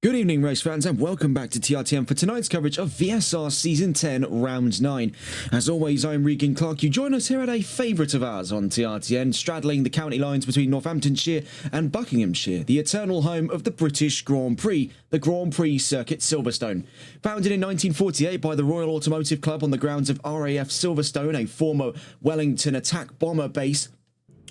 Good evening, race fans, and welcome back to TRTM for tonight's coverage of VSR Season 10, Round 9. As always, I'm Regan Clark. You join us here at a favourite of ours on TRTN, straddling the county lines between Northamptonshire and Buckinghamshire, the eternal home of the British Grand Prix, the Grand Prix Circuit Silverstone. Founded in 1948 by the Royal Automotive Club on the grounds of RAF Silverstone, a former Wellington attack bomber base,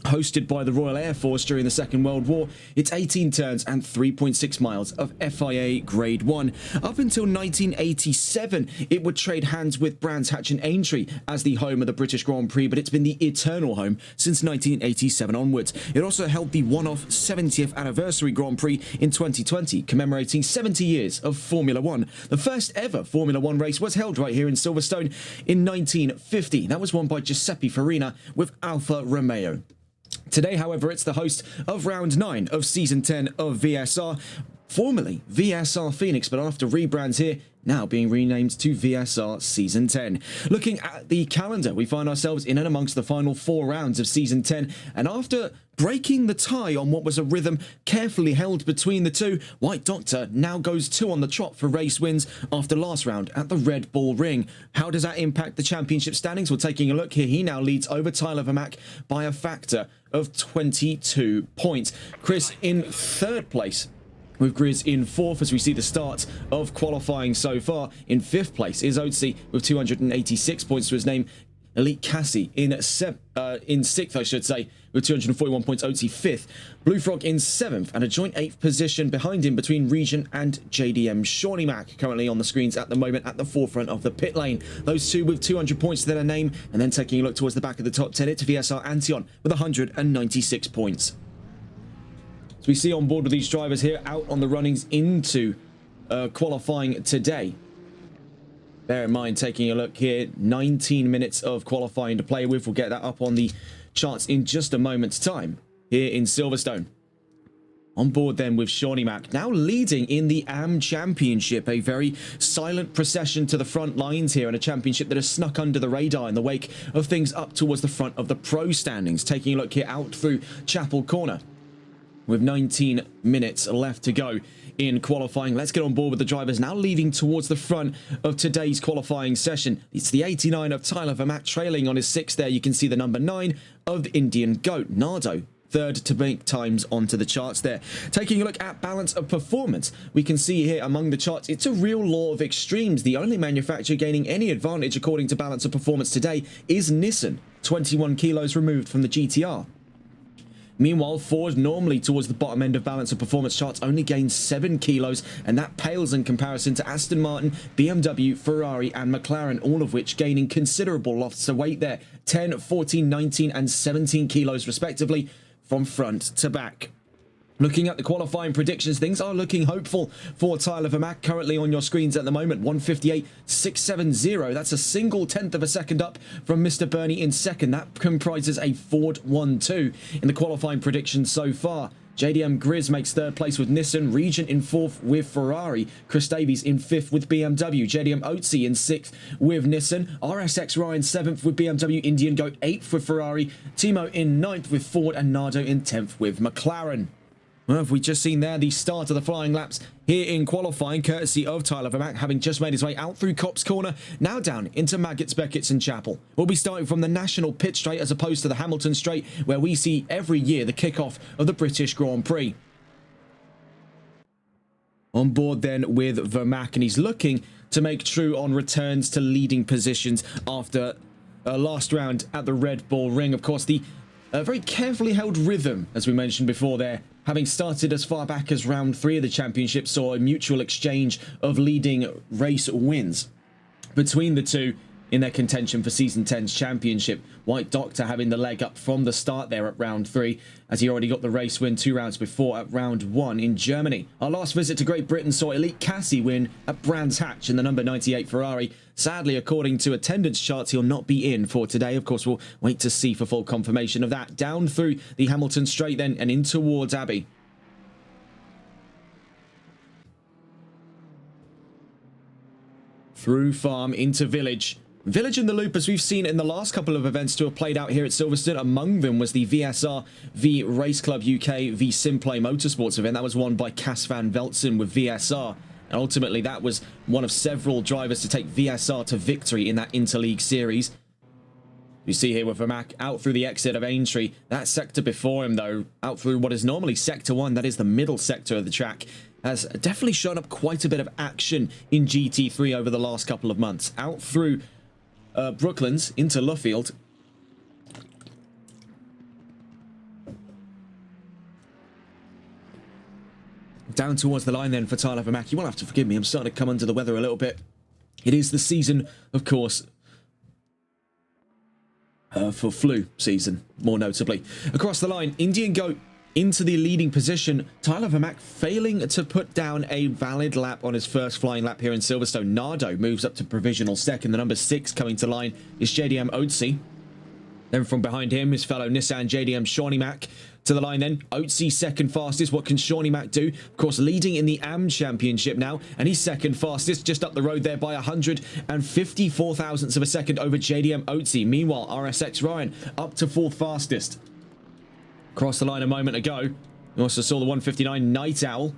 hosted by the Royal Air Force during the Second World War, it's 18 turns and 3.6 miles of FIA Grade 1. Up until 1987, it would trade hands with Brands Hatch and Aintree as the home of the British Grand Prix, but it's been the eternal home since 1987 onwards. It also held the one-off 70th anniversary Grand Prix in 2020, commemorating 70 years of Formula 1. The first ever Formula 1 race was held right here in Silverstone in 1950. That was won by Giuseppe Farina with Alfa Romeo. Today, however, it's the host of Round 9 of Season 10 of VSR, formerly VSR Phoenix, but after rebrands here, now being renamed to VSR Season 10. Looking at the calendar, we find ourselves in and amongst the final 4 rounds of Season 10, and after breaking the tie on what was a rhythm carefully held between the two, White Doctor now goes 2 on the trot for race wins after last round at the Red Bull Ring. How does that impact the championship standings? Well, taking a look here, he now leads over Tyler Vermack by a factor of 22 points. Chris in 3rd place, with Grizz in 4th as we see the start of qualifying so far. In 5th place is Otzi with 286 points to his name. Elite Cassie in 6th, I should say, with 241 points. Otzi 5th. Blue Frog in 7th and a joint 8th position behind him between Regent and JDM. Shawnee Mac currently on the screens at the moment at the forefront of the pit lane. Those two with 200 points to their name, and then taking a look towards the back of the top 10, it's VSR Antion with 196 points. So we see on board with these drivers here out on the runnings into qualifying today. Bear in mind, taking a look here, 19 minutes of qualifying to play with. We'll get that up on the charts in just a moment's time here in Silverstone. On board then with Shawnee Mac, now leading in the AM Championship, a very silent procession to the front lines here, and a championship that has snuck under the radar in the wake of things up towards the front of the pro standings. Taking a look here out through Chapel Corner, with 19 minutes left to go in qualifying. Let's get on board with the drivers now leading towards the front of today's qualifying session. It's the 89 of Tyler Vermack trailing on his 6th there. You can see the number 9 of Indian Goat, Nardo, 3rd to make times onto the charts there. Taking a look at balance of performance, we can see here among the charts, it's a real law of extremes. The only manufacturer gaining any advantage according to balance of performance today is Nissan, 21 kilos removed from the GTR. Meanwhile, Ford, normally towards the bottom end of balance of performance charts, only gains 7 kilos, and that pales in comparison to Aston Martin, BMW, Ferrari and McLaren, all of which gaining considerable loss of weight there, 10, 14, 19 and 17 kilos respectively from front to back. Looking at the qualifying predictions, things are looking hopeful for Tyler Vermack, currently on your screens at the moment, 158.670. That's a single tenth of a second up from Mr. Burney in 2nd. That comprises a Ford 1-2 in the qualifying predictions so far. JDM Grizz makes 3rd place with Nissan, Regent in 4th with Ferrari, Chris Davies in 5th with BMW, JDM Otzi in 6th with Nissan, RSX Ryan 7th with BMW, Indian Goat 8th with Ferrari, Timo in 9th with Ford and Nardo in 10th with McLaren. Well, have we just seen there the start of the flying laps here in qualifying, courtesy of Tyler Vermack, having just made his way out through Copse Corner, now down into Maggots, Beckett's and Chapel. We'll be starting from the National Pit Straight as opposed to the Hamilton Straight, where we see every year the kickoff of the British Grand Prix. On board then with Vermack, and he's looking to make true on returns to leading positions after last round at the Red Bull Ring. Of course, the very carefully held rhythm, as we mentioned before there, having started as far back as round 3 of the championship, saw a mutual exchange of leading race wins between the two in their contention for Season 10's championship. White Doctor having the leg up from the start there at round 3, as he already got the race win 2 rounds before at round 1 in Germany. Our last visit to Great Britain saw Elite Cassie win at Brands Hatch in the number 98 Ferrari. Sadly, according to attendance charts, he'll not be in for today. Of course, we'll wait to see for full confirmation of that. Down through the Hamilton Straight then and in towards Abbey. Through Farm into Village. Village in the loop, as we've seen in the last couple of events to have played out here at Silverstone. Among them was the VSR v Race Club UK v Simplay Motorsports event. That was won by Cas van Veltzen with VSR. And ultimately, that was one of several drivers to take VSR to victory in that Interleague series. You see here with Vermaak out through the exit of Aintree. That sector before him, though, out through what is normally Sector 1, that is the middle sector of the track, has definitely shown up quite a bit of action in GT3 over the last couple of months. Out through Brooklands into Luffield. Down towards the line then for Tyler Vermaak. You will have to forgive me, I'm starting to come under the weather a little bit. It is the season, of course, for flu season, more notably. Across the line, Indian Goat into the leading position. Tyler Vermaak failing to put down a valid lap on his first flying lap here in Silverstone. Nardo moves up to provisional second. The number 6 coming to line is JDM Otzi. Then from behind him, his fellow Nissan JDM Shawnee Mac. To the line then, Otzi second fastest. What can Shawnee Mac do? Of course, leading in the AM Championship now, and he's second fastest, just up the road there by 154 thousandths of a second over JDM Otzi. Meanwhile, RSX Ryan up to 4th fastest. Crossed the line a moment ago. We also saw the 159 Night Owl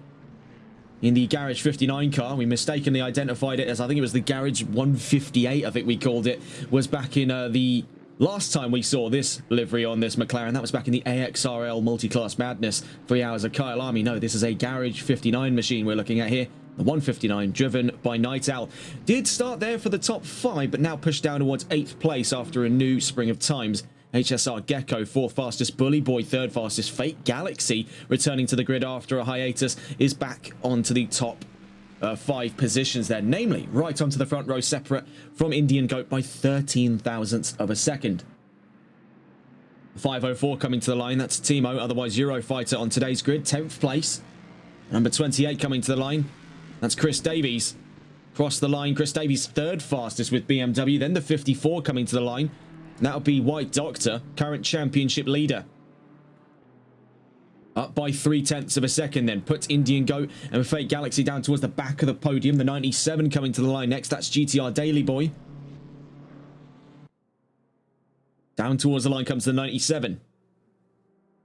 in the Garage 59 car. We mistakenly identified it as, I think it was the Garage 158, I think we called it, was back in the last time we saw this livery on this McLaren. That was back in the AXRL Multiclass Madness, 3 hours of Kyle Army. No, this is a Garage 59 machine we're looking at here. The 159 driven by Night Owl. Did start there for the top 5, but now pushed down towards 8th place after a new spring of times. HSR Gecko, 4th fastest. Bully Boy, 3rd fastest. Fate Galaxy, returning to the grid after a hiatus, is back onto the top 5 positions there. Namely, right onto the front row, separate from Indian Goat by 13 thousandths of a second. 504 coming to the line. That's Timo, otherwise Eurofighter, on today's grid. 10th place. Number 28 coming to the line. That's Chris Davies. Cross the line. Chris Davies, 3rd fastest with BMW. Then the 54 coming to the line. That'll be White Doctor, current championship leader. Up by 0.3 of a second then. Puts Indian Goat and Fate Galaxy down towards the back of the podium. The 97 coming to the line next. That's GTR Daily Boy. Down towards the line comes the 97.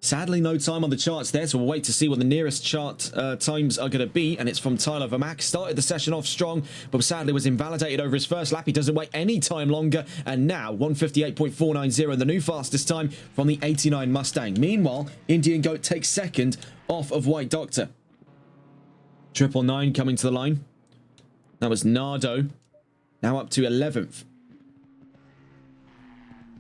Sadly, no time on the charts there, so we'll wait to see what the nearest chart times are going to be, and it's from Tyler Vermaak. Started the session off strong, but sadly was invalidated over his first lap. He doesn't wait any time longer, and now 158.490, the new fastest time from the 89 Mustang. Meanwhile, Indian Goat takes second off of White Doctor. 999 coming to the line. That was Nardo, now up to 11th.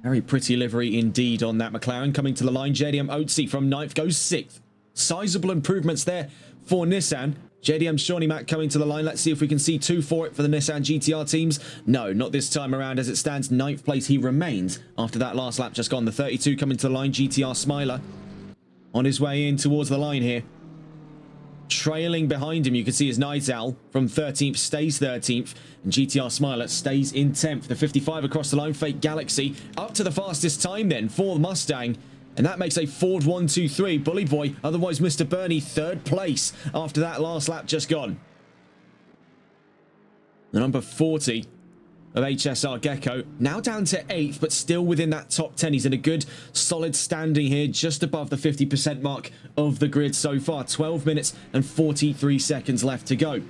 Very pretty livery indeed on that McLaren. Coming to the line, JDM Otzi from 9th goes 6th. Sizable improvements there for Nissan. JDM Shawnee Mac coming to the line. Let's see if we can see 2 for it for the Nissan GTR teams. No, not this time around. As it stands, 9th place he remains after that last lap just gone. The 32 coming to the line, GTR Smiler on his way in towards the line here. Trailing behind him, you can see his Night Owl from 13th stays 13th, and GTR Smiler stays in 10th. The 55 across the line, Fake Galaxy up to the fastest time then for the Mustang, and that makes a Ford 123. Bully Boy, otherwise Mr. Bernie, 3rd place after that last lap just gone. The number 40 of HSR Gecko now down to 8th, but still within that top 10. He's in a good solid standing here, just above the 50% mark of the grid so far. 12 minutes and 43 seconds left to go.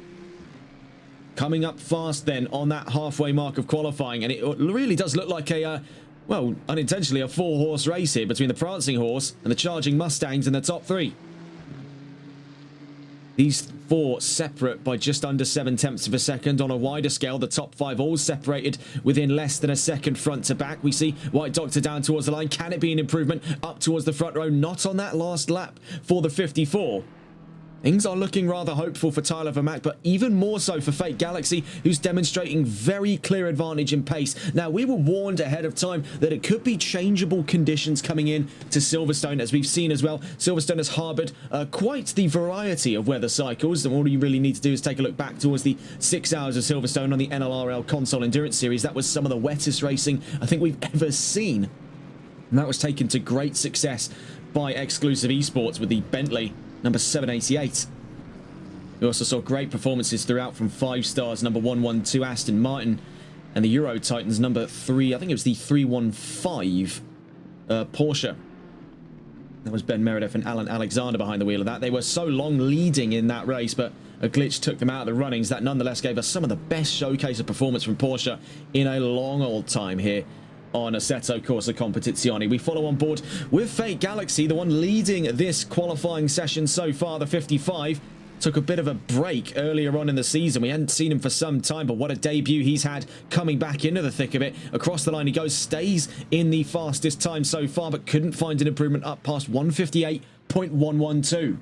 Coming up fast then on that halfway mark of qualifying, and it really does look like a well, unintentionally, a 4-horse race here between the Prancing Horse and the Charging Mustangs in the top 3. These 4 separate by just under 0.7 of a second. On a wider scale, the top 5 all separated within less than a second front to back. We see White Doctor down towards the line. Can it be an improvement up towards the front row? Not on that last lap for the 54. Things are looking rather hopeful for Tyler Vermaak, but even more so for Fate Galaxy, who's demonstrating very clear advantage in pace. Now, we were warned ahead of time that it could be changeable conditions coming in to Silverstone, as we've seen as well. Silverstone has harboured quite the variety of weather cycles, and all you really need to do is take a look back towards the 6 hours of Silverstone on the NLRL Console Endurance Series. That was some of the wettest racing I think we've ever seen, and that was taken to great success by Exclusive Esports with the Bentley number 788. We also saw great performances throughout from 5 stars, number 112 Aston Martin, And the Euro Titans number 3, I think it was the 315 Porsche. That was Ben Meredith and Alan Alexander behind the wheel of that. They were so long leading in that race, but a glitch took them out of the runnings. That nonetheless gave us some of the best showcase of performance from Porsche in a long old time here on Assetto Corsa Competizione. We follow on board with Fate Galaxy, the one leading this qualifying session so far. The 55 took a bit of a break earlier on in the season. We hadn't seen him for some time, but what a debut he's had coming back into the thick of it. Across the line he goes, stays in the fastest time so far, but couldn't find an improvement up past 158.112.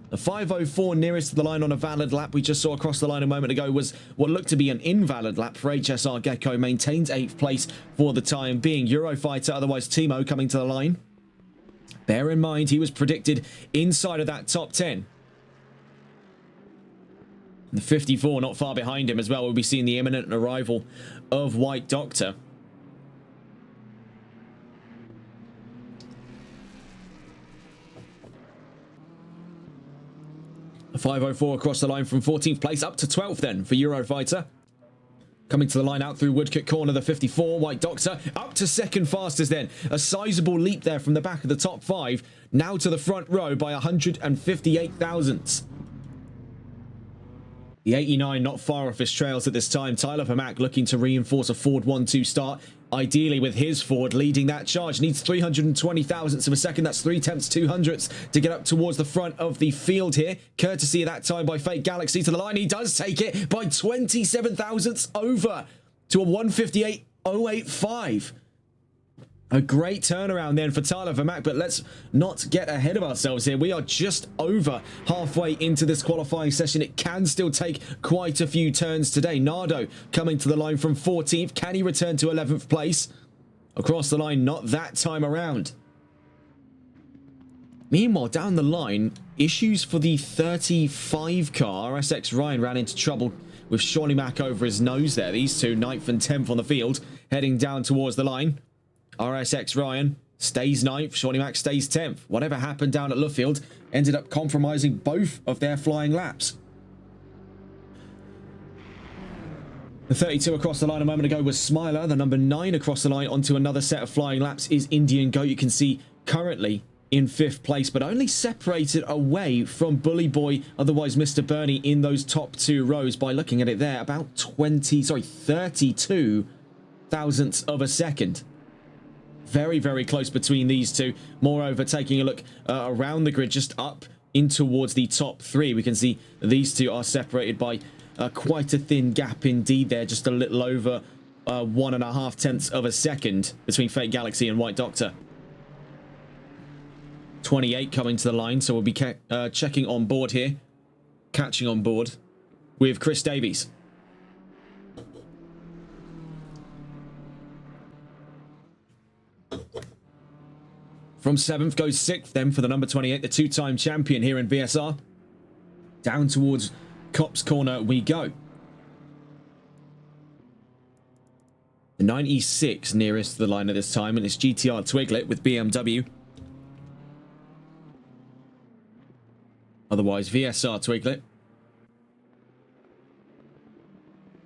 The 504 nearest to the line on a valid lap we just saw across the line a moment ago was what looked to be an invalid lap for HSR Gecko. Maintains 8th place for the time being. Eurofighter, otherwise Timo, coming to the line. Bear in mind he was predicted inside of that top 10. The 54 not far behind him as well. We'll be seeing the imminent arrival of White Doctor. A 504 across the line from 14th place up to 12th then for Eurofighter. Coming to the line out through Woodcote Corner, the 54, White Doctor, up to second fastest then. A sizable leap there from the back of the top 5, now to the front row by 158 thousandths. The 89 not far off his trails at this time. Tyler Vermack looking to reinforce a Ford 1-2 start. Ideally with his Ford leading that charge. Needs 320 thousandths of a second. That's 3/10 to get up towards the front of the field here. Courtesy of that time by Fate Galaxy to the line. He does take it by 27 thousandths over to a 158.085. A great turnaround then for Tyler Vermack, but let's not get ahead of ourselves here. We are just over halfway into this qualifying session. It can still take quite a few turns today. Nardo coming to the line from 14th. Can he return to 11th place? Across the line, not that time around. Meanwhile, down the line, issues for the 35 car. RSX Ryan ran into trouble with Shawnee Mack over his nose there. These two, 9th and 10th on the field, heading down towards the line. RSX Ryan stays 9th, Shawnee Mack stays 10th. Whatever happened down at Luffield ended up compromising both of their flying laps. The 32 across the line a moment ago was Smiler. The number 9 across the line onto another set of flying laps is Indian Goat. You can see currently in 5th place, but only separated away from Bully Boy, otherwise Mr. Bernie, in those top 2 rows by looking at it there. About 32 thousandths of a second. Very, very close between these two. Moreover, taking a look around the grid, just up in towards the top 3, we can see these two are separated by quite a thin gap indeed there, just a little over 1.5 of a second between Fate Galaxy and White Doctor. 28 coming to the line, so we'll be checking on board here, catching on board with Chris Davies. From 7th goes 6th then for the number 28, the 2-time champion here in VSR. Down towards Copse Corner we go. The 96 nearest to the line at this time, and it's GTR Twiglet with BMW. Otherwise VSR Twiglet.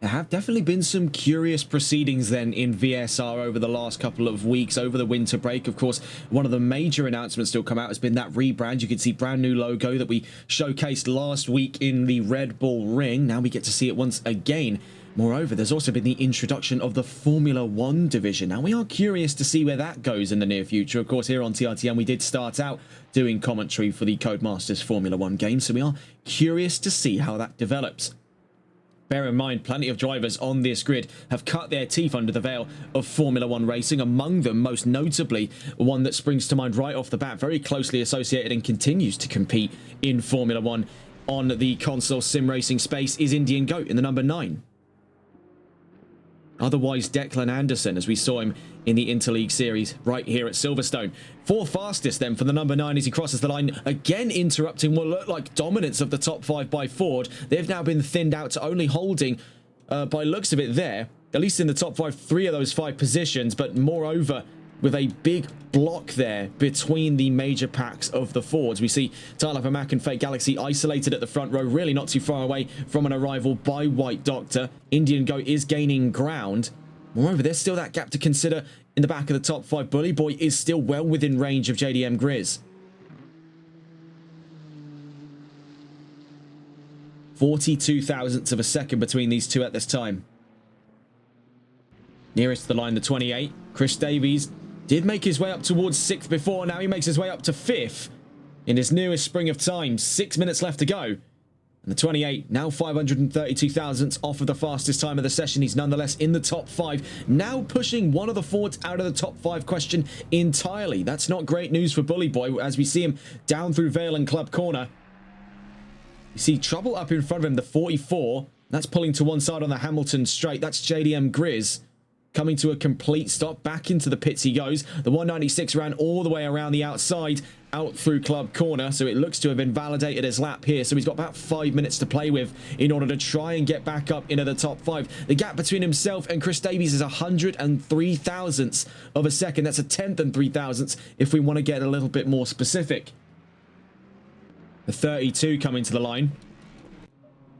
There have definitely been some curious proceedings then in VSR over the last couple of weeks, over the winter break. Of course, one of the major announcements still come out has been that rebrand. You can see brand new logo that we showcased last week in the Red Bull Ring. Now we get to see it once again. Moreover, there's also been the introduction of the Formula 1 division. Now, we are curious to see where that goes in the near future. Of course, here on TRTM, we did start out doing commentary for the Codemasters Formula 1 game, so we are curious to see how that develops. Bear in mind, plenty of drivers on this grid have cut their teeth under the veil of Formula 1 racing. Among them, most notably, one that springs to mind right off the bat, very closely associated and continues to compete in Formula 1 on the console sim racing space, is Indian Goat in the number 9. Otherwise, Declan Anderson, as we saw him in the Interleague Series right here at Silverstone. 4th fastest then for the number 9 as he crosses the line, again interrupting what looked like dominance of the top 5 by Ford. They've now been thinned out to only holding, by looks of it there, at least in the top 5, 3 of those 5 positions, but moreover, with a big block there between the major packs of the Fords. We see Tyler Vermack and Fake Galaxy isolated at the front row, really not too far away from an arrival by White Doctor. Indian Goat is gaining ground. Moreover, there's still that gap to consider in the back of the top 5. Bully Boy is still well within range of JDM Grizz. 42 thousandths of a second between these two at this time. Nearest to the line, the 28. Chris Davies did make his way up towards 6th before. Now he makes his way up to 5th in his newest spring of time. 6 minutes left to go. And the 28, now 532 thousandths off of the fastest time of the session. He's nonetheless in the top 5. Now pushing one of the Fords out of the top 5 question entirely. That's not great news for Bully Boy as we see him down through Vale and Club Corner. You see trouble up in front of him, the 44. That's pulling to one side on the Hamilton straight. That's JDM Grizz coming to a complete stop. Back into the pits he goes. The 196 ran all the way around the outside, out through Club Corner, so it looks to have invalidated his lap here. So he's got about 5 minutes to play with in order to try and get back up into the top 5. The gap between himself and Chris Davies is 103 thousandths of a second. That's a 10th and 3 thousandths if we want to get a little bit more specific. The 32 coming to the line.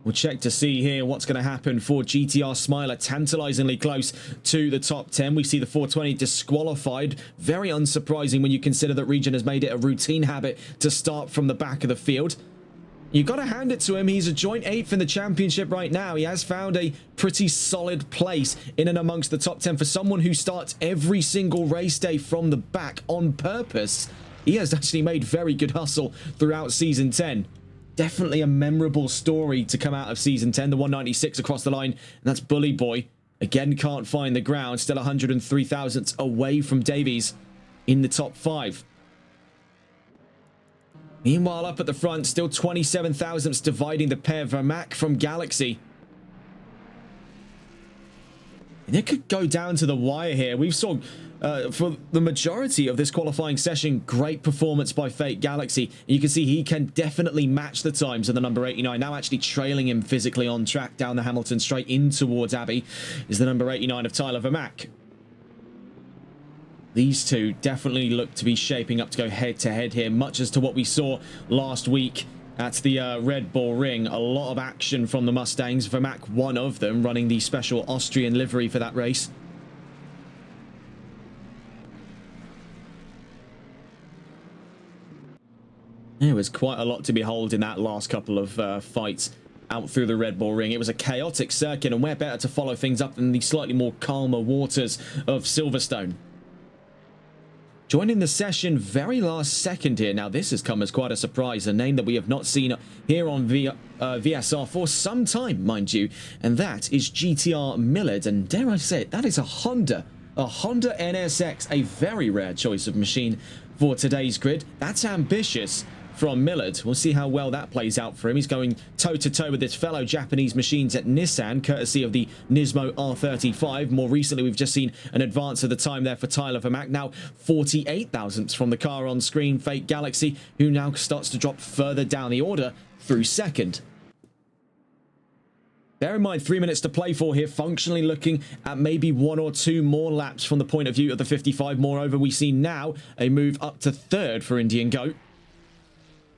We'll check to see here what's going to happen for GTR Smiler. Tantalizingly close to the top 10. We see the 420 disqualified. Very unsurprising when you consider that Region has made it a routine habit to start from the back of the field. You've got to hand it to him. He's a joint 8th in the championship right now. He has found a pretty solid place in and amongst the top 10 for someone who starts every single race day from the back on purpose. He has actually made very good hustle throughout Season 10. Definitely a memorable story to come out of Season 10. The 196 across the line, and that's Bully Boy. Again, can't find the ground. Still 103 thousandths away from Davies in the top 5. Meanwhile, up at the front, still 27 thousandths dividing the pair. Vermack from Galaxy. And it could go down to the wire here. We've saw, for the majority of this qualifying session, great performance by Fake Galaxy. You can see he can definitely match the times of the number 89. Now actually trailing him physically on track down the Hamilton straight in towards Abbey is the number 89 of Tyler Vermack. These two definitely look to be shaping up to go head-to-head here, much as to what we saw last week at the Red Bull Ring. A lot of action from the Mustangs. Vermack, one of them, running the special Austrian livery for that race. There was quite a lot to behold in that last couple of fights out through the Red Bull Ring. It was a chaotic circuit, and where better to follow things up than the slightly more calmer waters of Silverstone. Joining the session very last second here. Now, this has come as quite a surprise. A name that we have not seen here on VSR for some time, mind you. And that is GTR Millard. And dare I say it, that is a Honda NSX. A very rare choice of machine for today's grid. That's ambitious from Millard. We'll see how well that plays out for him. He's going toe-to-toe with his fellow Japanese machines at Nissan, courtesy of the Nismo R35. More recently, we've just seen an advance of the time there for Tyler Vermack. Now, 48 thousandths from the car on screen, Fake Galaxy, who now starts to drop further down the order through second. Bear in mind, 3 minutes to play for here, functionally looking at maybe 1 or 2 more laps from the point of view of the 55. Moreover, we see now a move up to third for Indian Goat,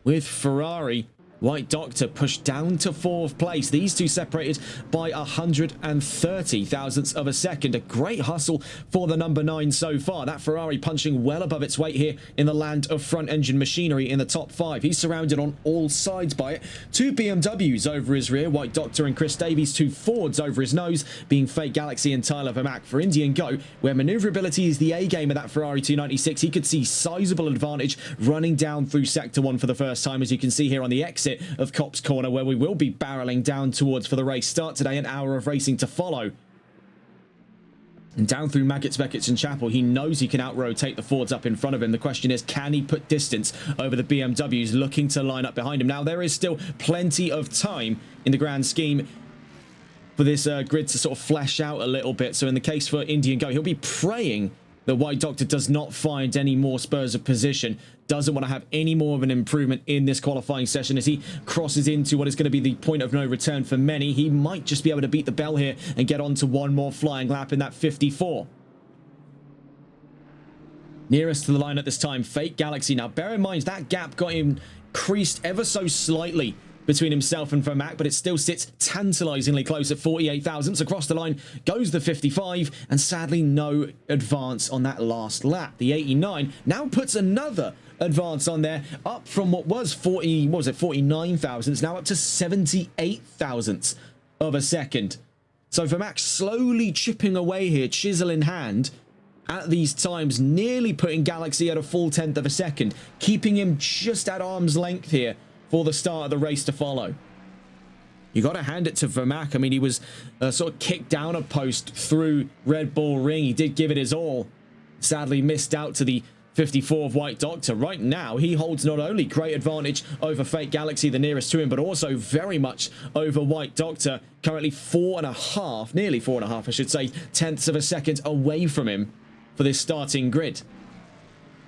with Ferrari, White Doctor pushed down to 4th place. These two separated by 130 thousandths of a second. A great hustle for the number 9 so far. That Ferrari punching well above its weight here in the land of front-engine machinery in the top 5. He's surrounded on all sides by it. 2 BMWs over his rear, White Doctor and Chris Davies. 2 Fords over his nose, being Fake Galaxy and Tyler Vermack. For Indian Goat, where maneuverability is the A-game of that Ferrari 296, he could see sizable advantage running down through Sector 1 for the first time, as you can see here on the exit of Copse Corner, where we will be barreling down towards for the race start today. An hour of racing to follow. And down through Maggots, Beckett's and Chapel, he knows he can out-rotate the Fords up in front of him. The question is, can he put distance over the BMWs looking to line up behind him? Now, there is still plenty of time in the grand scheme for this grid to sort of flesh out a little bit. So in the case for Indian Goat, he'll be praying that White Doctor does not find any more spurs of position, doesn't want to have any more of an improvement in this qualifying session as he crosses into what is going to be the point of no return for many. He might just be able to beat the bell here and get on to one more flying lap in that 54. Nearest to the line at this time, Fake Galaxy. Now, bear in mind, that gap got increased ever so slightly between himself and Vermaak, but it still sits tantalizingly close at 48 thousandths. Across the line goes the 55, and sadly no advance on that last lap. The 89 now puts another advance on there, up from what was 49 thousandths, now up to 78 thousandths of a second. So Vermaak slowly chipping away here, chisel in hand, at these times, nearly putting Galaxy at a full 10th of a second, keeping him just at arm's length here for the start of the race to follow. You got to hand it to Vermaak. I mean, he was sort of kicked down a post through Red Bull Ring. He did give it his all. Sadly missed out to the 54 of White Doctor. Right now, he holds not only great advantage over Fake Galaxy, the nearest to him, but also very much over White Doctor. Currently 4.5, nearly 4.5, I should say, tenths of a second away from him for this starting grid.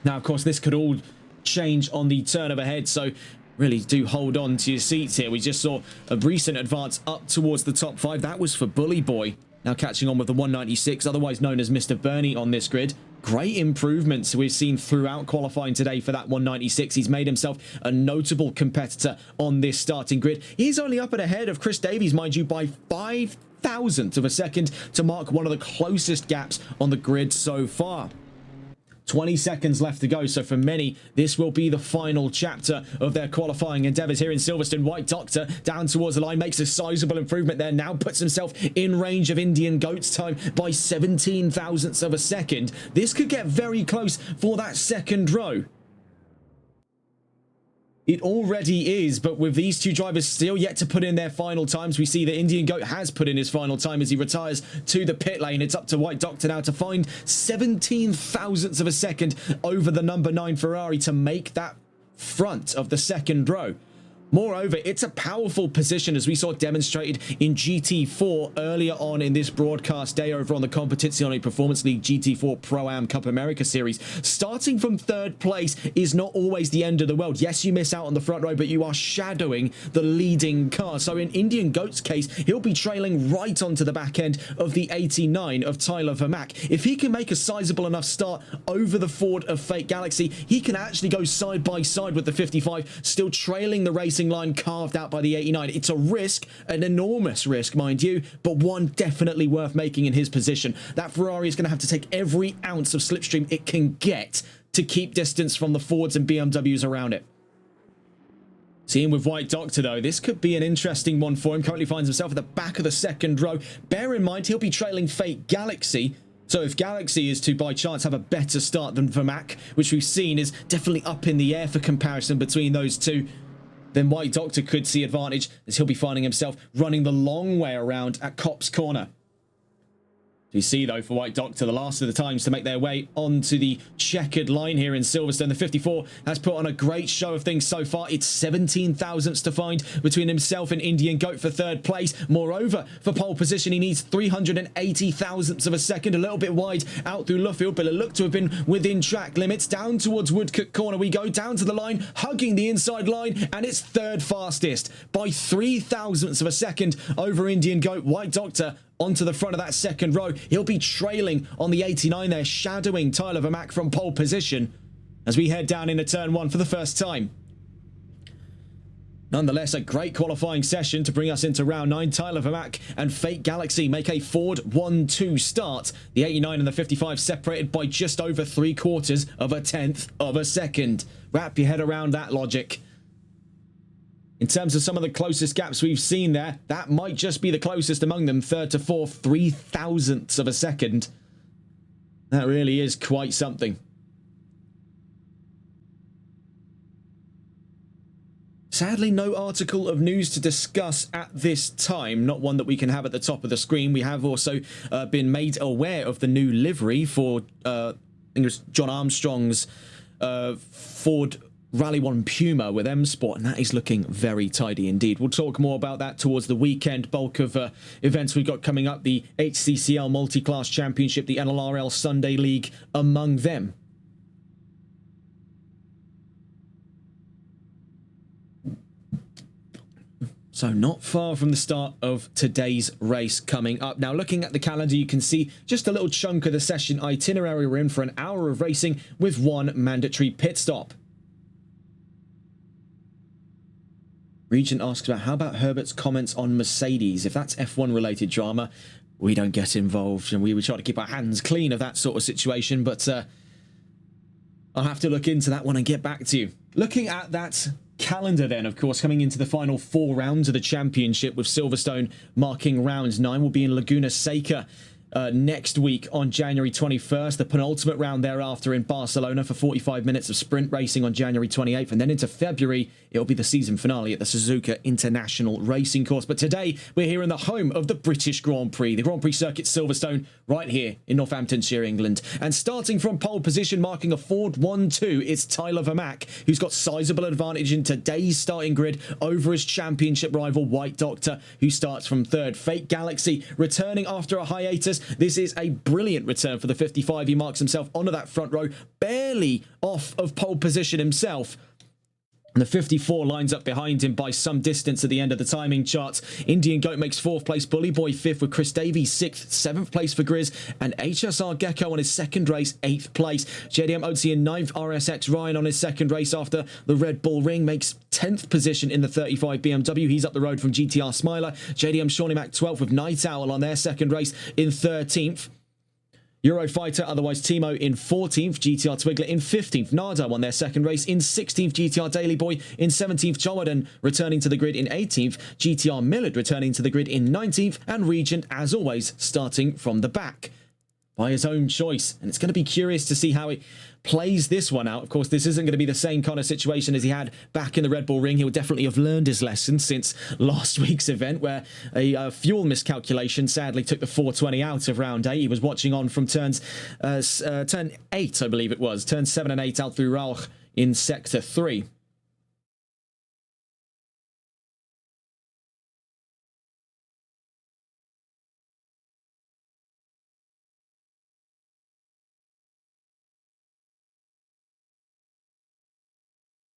Now, of course, this could all change on the turn of a head, so really do hold on to your seats here. We just saw a recent advance up towards the top 5. That was for Bully Boy. Now catching on with the 196, otherwise known as Mr. Bernie on this grid. Great improvements we've seen throughout qualifying today for that 196. He's made himself a notable competitor on this starting grid. He's only up and ahead of Chris Davies, mind you, by 5 thousandths of a second to mark one of the closest gaps on the grid so far. 20 seconds left to go, so for many, this will be the final chapter of their qualifying endeavours here in Silverstone. White Doctor down towards the line, makes a sizable improvement there, now puts himself in range of Indian Goat's time by 17 thousandths of a second. This could get very close for that second row. It already is, but with these two drivers still yet to put in their final times, we see that Indian Goat has put in his final time as he retires to the pit lane. It's up to White Doctor now to find 17 thousandths of a second over the number 9 Ferrari to make that front of the second row. Moreover, it's a powerful position as we saw demonstrated in GT4 earlier on in this broadcast day over on the Competizione Performance League GT4 Pro-Am Cup America Series. Starting from third place is not always the end of the world. Yes, you miss out on the front row, but you are shadowing the leading car. So in Indian Goat's case, he'll be trailing right onto the back end of the 89 of Tyler Vermaak. If he can make a sizable enough start over the Ford of Fake Galaxy, he can actually go side by side with the 55, still trailing the racing line carved out by the 89. It's a risk, an enormous risk, mind you, but one definitely worth making in his position. That Ferrari is going to have to take every ounce of slipstream it can get to keep distance from the Fords and BMWs around it. Seeing with White Doctor, though, this could be an interesting one for him. Currently finds himself at the back of the second row. Bear in mind, he'll be trailing Fake Galaxy. So if Galaxy is to, by chance, have a better start than Vermaak, which we've seen is definitely up in the air for comparison between those two, then White Doctor could see advantage as he'll be finding himself running the long way around at Copse Corner. You see, though, for White Doctor, the last of the times to make their way onto the checkered line here in Silverstone. The 54 has put on a great show of things so far. It's 17 thousandths to find between himself and Indian Goat for third place. Moreover, for pole position, he needs 380 thousandths of a second. A little bit wide out through Luffield, but it looked to have been within track limits. Down towards Woodcock Corner we go, down to the line, hugging the inside line, and it's third fastest by 3 thousandths of a second over Indian Goat. White Doctor onto the front of that second row. He'll be trailing on the 89 there, shadowing Tyler Vermaak from pole position as we head down into turn 1 for the first time. Nonetheless, a great qualifying session to bring us into round 9. Tyler Vermaak and Fake Galaxy make a Ford 1-2 start. The 89 and the 55 separated by just over 3/4 of a tenth of a second. Wrap your head around that logic. In terms of some of the closest gaps we've seen there, that might just be the closest among them. Third to fourth, 3 thousandths of a second. That really is quite something. Sadly, no article of news to discuss at this time. Not one that we can have at the top of the screen. We have also been made aware of the new livery for I think it was John Armstrong's Ford Rally 1 Puma with M Sport, and that is looking very tidy indeed. We'll talk more about that towards the weekend. Bulk of events we've got coming up, the HCCL Multi-Class Championship, the NLRL Sunday League among them. So not far from the start of today's race coming up. Now, looking at the calendar, you can see just a little chunk of the session itinerary. We're in for an hour of racing with one mandatory pit stop. Regent asks about how about Herbert's comments on Mercedes? If that's F1 related drama, we don't get involved, and we would try to keep our hands clean of that sort of situation, but I'll have to look into that one and get back to you. Looking at that calendar then, of course, coming into the final 4 rounds of the championship, with Silverstone marking round 9. We'll be in Laguna Seca next week on January 21st, the penultimate round thereafter in Barcelona for 45 minutes of sprint racing on January 28th, and then into February it'll be the season finale at the Suzuka International Racing Course. But today we're here in the home of the British Grand Prix, the Grand Prix Circuit Silverstone, right here in Northamptonshire, England. And starting from pole position, marking a Ford 1-2, it's Tyler Vermaak, who's got sizable advantage in today's starting grid over his championship rival White Doctor, who starts from 3rd. Fake Galaxy returning after a hiatus. This is a brilliant return for the 55. He marks himself onto that front row, barely off of pole position himself. And the 54 lines up behind him by some distance at the end of the timing charts. Indian Goat makes 4th place, Bully Boy 5th, with Chris Davies 6th, 7th place for Grizz, and HSR Gecko on his 2nd race, 8th place. JDM OT in 9th, RSX Ryan on his 2nd race after the Red Bull Ring makes 10th position in the 35 BMW. He's up the road from GTR Smiler. JDM Shawnee Mac 12th, with Night Owl on their 2nd race in 13th. Eurofighter, otherwise Timo, in 14th, GTR Twiglet in 15th, Nardo on their 2nd race in 16th, GTR Daily Boy in 17th, Jowaden returning to the grid in 18th, GTR Millard returning to the grid in 19th, and Regent, as always, starting from the back by his own choice. And it's going to be curious to see how he plays this one out. Of course, this isn't going to be the same kind of situation as he had back in the Red Bull Ring. He'll definitely have learned his lesson since last week's event, where a fuel miscalculation sadly took the 420 out of round 8. He was watching on from turn 8, I believe it was. Turn 7 and 8 out through Rauch in sector 3.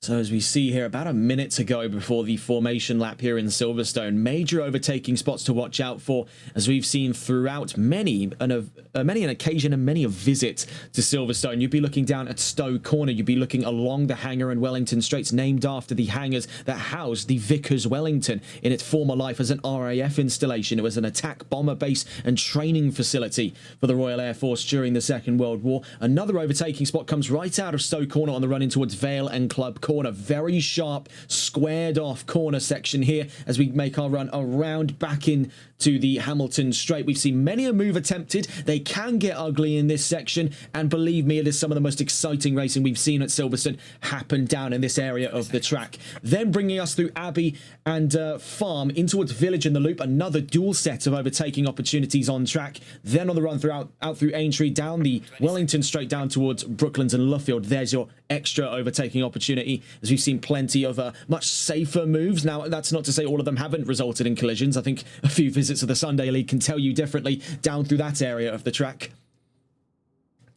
So as we see here, about a minute to go before the formation lap here in Silverstone. Major overtaking spots to watch out for, as we've seen throughout many an occasion and many a visit to Silverstone. You'd be looking down at Stowe Corner. You'd be looking along the hangar and Wellington Straits, named after the hangars that housed the Vickers Wellington in its former life as an RAF installation. It was an attack bomber base and training facility for the Royal Air Force during the Second World War. Another overtaking spot comes right out of Stowe Corner on the run in towards Vale and Club Corner. Very sharp, squared off corner section here as we make our run around back into the Hamilton Straight. We've seen many a move attempted. They can get ugly in this section, and believe me, it is some of the most exciting racing we've seen at Silverstone happen down in this area of the track. Then bringing us through Abbey and Farm in towards Village in the Loop, another dual set of overtaking opportunities on track. Then on the run out through Aintree, down the Wellington Straight down towards Brooklands and Luffield. There's your extra overtaking opportunity, as we've seen plenty of much safer moves. Now, that's not to say all of them haven't resulted in collisions. I think a few visits of the Sunday League can tell you differently down through that area of the track.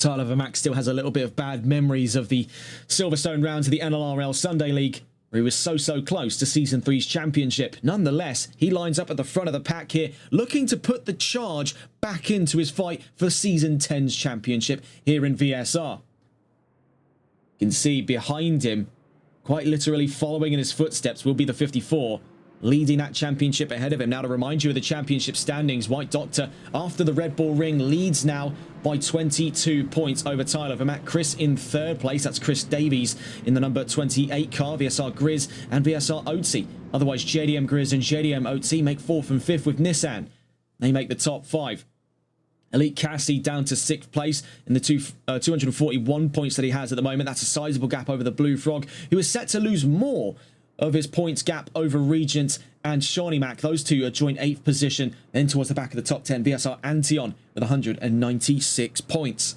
Tyler Vermaak still has a little bit of bad memories of the Silverstone rounds of the NLRL Sunday League, where he was so close to Season 3's championship. Nonetheless, he lines up at the front of the pack here, looking to put the charge back into his fight for Season 10's championship here in VSR. You can see behind him, quite literally following in his footsteps, will be the 54, leading that championship ahead of him. Now, to remind you of the championship standings, White Doctor, after the Red Bull Ring, leads now by 22 points over Tyler Vermaak. Chris in 3rd place. That's Chris Davies in the number 28 car. VSR Grizz and VSR OTC. Otherwise, JDM Grizz and JDM OTC make 4th and 5th with Nissan. They make the top 5. Elite Cassie down to 6th place in the 241 points that he has at the moment. That's a sizable gap over the Blue Frog, who is set to lose more of his points gap over Regent and Shawnee Mac. Those two are joint 8th position. Then towards the back of the top 10, VSR Antion with 196 points.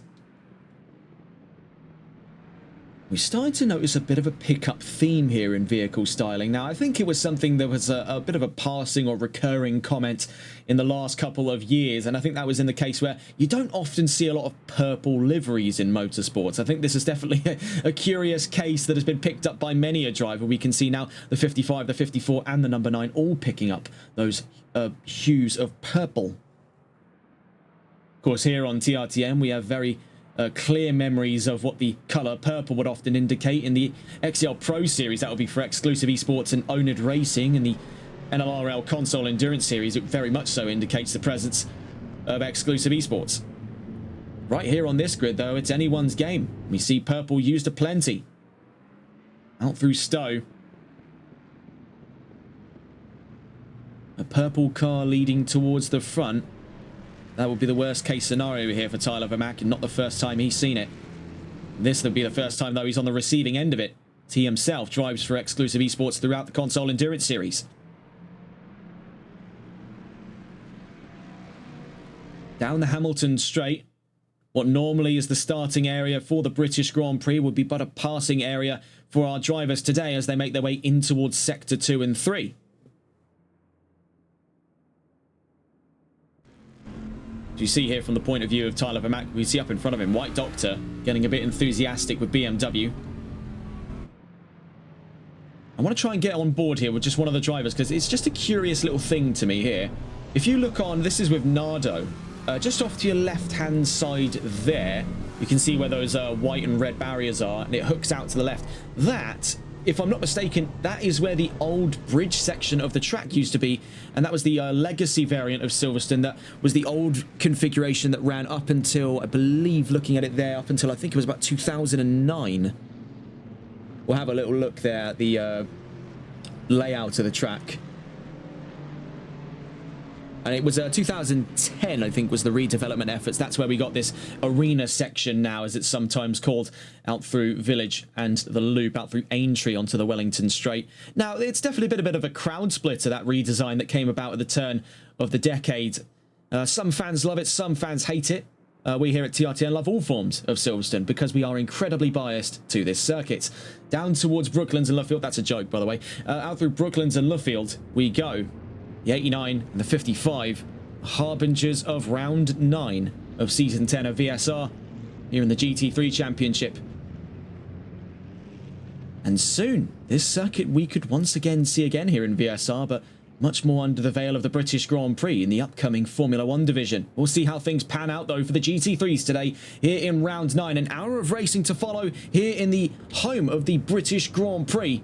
We started to notice a bit of a pickup theme here in vehicle styling. Now, I think it was something that was a bit of a passing or recurring comment in the last couple of years, and I think that was in the case where you don't often see a lot of purple liveries in motorsports. I think this is definitely a curious case that has been picked up by many a driver. We can see now the 55, the 54, and the number 9 all picking up those hues of purple. Of course, here on TRTM, we have very clear memories of what the colour purple would often indicate in the XCL Pro Series. That would be for exclusive esports and owned racing. In the NLRL Console Endurance Series, it very much so indicates the presence of exclusive esports. Right here on this grid, though, it's anyone's game. We see purple used aplenty. Out through Stowe. A purple car leading towards the front. That would be the worst case scenario here for Tyler Vermack, and not the first time he's seen it. This would be the first time, though, he's on the receiving end of it. He himself drives for exclusive esports throughout the Console Endurance Series. Down the Hamilton Straight, what normally is the starting area for the British Grand Prix would be but a passing area for our drivers today as they make their way in towards Sector 2 and 3. As you see here from the point of view of Tyler Vermack, we see up in front of him White Doctor getting a bit enthusiastic with BMW. I want to try and get on board here with just one of the drivers because it's just a curious little thing to me here. If you look on, this is with Nardo. Just off to your left-hand side there, you can see where those white and red barriers are, and it hooks out to the left. That, if I'm not mistaken, that is where the old bridge section of the track used to be, and that was the legacy variant of Silverstone. That was the old configuration that ran up until, I believe, looking at it there, up until I think it was about 2009. We'll have a little look there at the layout of the track. And it was 2010, I think, was the redevelopment efforts. That's where we got this arena section now, as it's sometimes called, out through Village and the Loop, out through Aintree onto the Wellington Straight. Now, it's definitely been a bit of a crowd splitter, that redesign that came about at the turn of the decade. Some fans love it, some fans hate it. We here at TRTN love all forms of Silverstone because we are incredibly biased to this circuit. Down towards Brooklands and Luffield, that's a joke, by the way. Out through Brooklands and Luffield we go. The 89 and the 55, harbingers of round 9 of season 10 of VSR here in the GT3 Championship. And soon, this circuit we could once again see again here in VSR, but much more under the veil of the British Grand Prix in the upcoming Formula 1 division. We'll see how things pan out, though, for the GT3s today here in round 9. An hour of racing to follow here in the home of the British Grand Prix.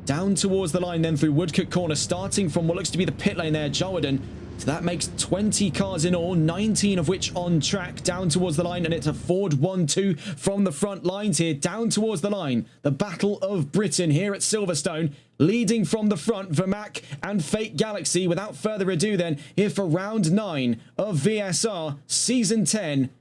Down towards the line then through Woodcote Corner, starting from what looks to be the pit lane there, Jordan. So that makes 20 cars in all, 19 of which on track, down towards the line, and it's a Ford 1-2 from the front lines here, down towards the line. The Battle of Britain here at Silverstone, leading from the front, Vermack and Fate Galaxy. Without further ado then, here for round 9 of VSR Season 10.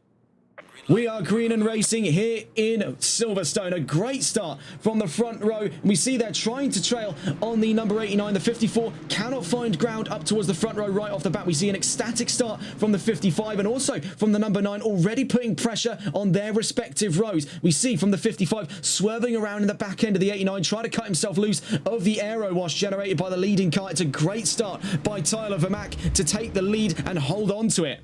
We are green and racing here in Silverstone. A great start from the front row. We see they're trying to trail on the number 89. The 54 cannot find ground up towards the front row right off the bat. We see an ecstatic start from the 55 and also from the number 9 already putting pressure on their respective rows. We see from the 55 swerving around in the back end of the 89, trying to cut himself loose of the aero wash generated by the leading car. It's a great start by Tyler Vermack to take the lead and hold on to it.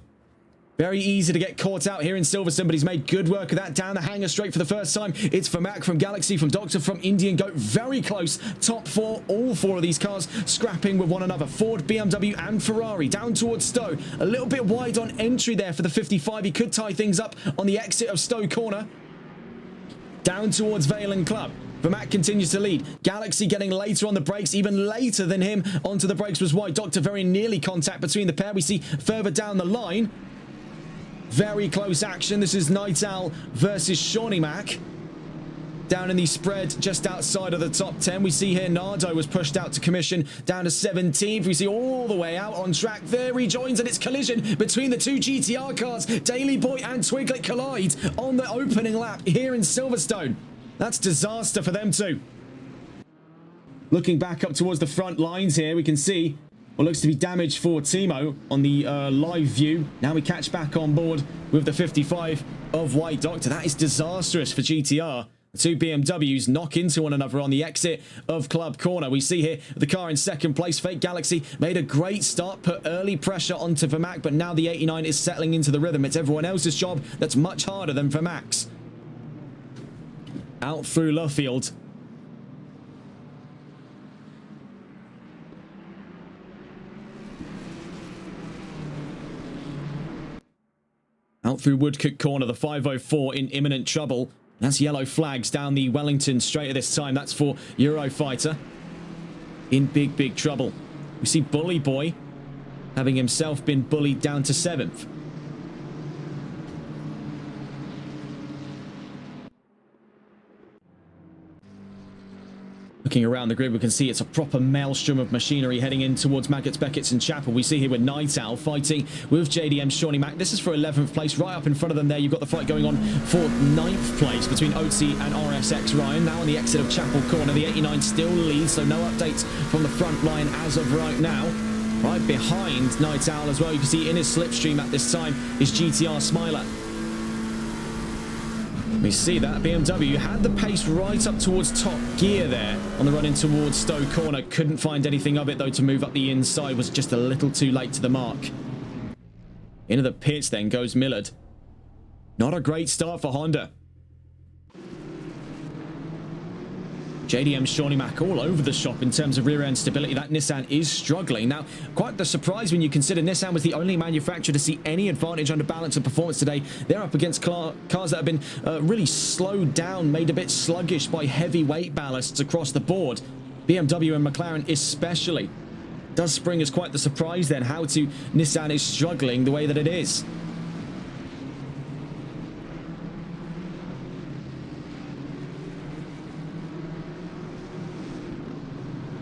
Very easy to get caught out here in Silverstone, but he's made good work of that. Down the hanger straight for the first time. It's Vermack from Galaxy, from Doctor, from Indian Goat. Very close. Top 4. All 4 of these cars scrapping with one another. Ford, BMW, and Ferrari. Down towards Stowe. A little bit wide on entry there for the 55. He could tie things up on the exit of Stowe Corner. Down towards Vale and Club. Vermack continues to lead. Galaxy getting later on the brakes, even later than him. Onto the brakes was White Doctor. Very nearly contact between the pair. We see further down the line. Very close action. This is Night Owl versus Shawnee Mac. Down in the spread, just outside of the top 10. We see here Nardo was pushed out to commission, down to 17th. We see all the way out on track. There he joins, and it's collision between the 2 GTR cars. Daily Boy and Twiglet collide on the opening lap here in Silverstone. That's disaster for them too. Looking back up towards the front lines here, we can see what looks to be damage for Timo on the live view. Now we catch back on board with the 55 of White Doctor. That is disastrous for GTR. Two BMWs knock into one another on the exit of Club Corner. We see here the car in second place. Fake Galaxy made a great start, put early pressure onto Vermac, but now the 89 is settling into the rhythm. It's everyone else's job that's much harder than Vermac's. Out through Luffield. Out through Woodcock Corner, the 504 in imminent trouble. That's yellow flags down the Wellington straight at this time. That's for Eurofighter. In big, big trouble. We see Bully Boy having himself been bullied down to 7th. Looking around the grid, we can see it's a proper maelstrom of machinery heading in towards Maggots, Beckett's and Chapel. We see here with Night Owl fighting with JDM Shawnee Mac. This is for 11th place. Right up in front of them there, you've got the fight going on for 9th place between Oatsy and RSX Ryan. Now on the exit of Chapel Corner, the 89 still leads, so no updates from the front line as of right now. Right behind Night Owl as well, you can see in his slipstream at this time is GTR Smiler. We see that BMW had the pace right up towards top gear there on the run in towards Stowe Corner. Couldn't find anything of it though to move up the inside. Was just a little too late to the mark. Into the pits then goes Millard. Not a great start for Honda. JDM Shawnee Mac all over the shop in terms of rear end stability. That Nissan is struggling. Now, quite the surprise when you consider Nissan was the only manufacturer to see any advantage under balance of performance today. They're up against cars that have been really slowed down, made a bit sluggish by heavy weight ballasts across the board. BMW and McLaren especially. Does spring as quite the surprise then how to Nissan is struggling the way that it is.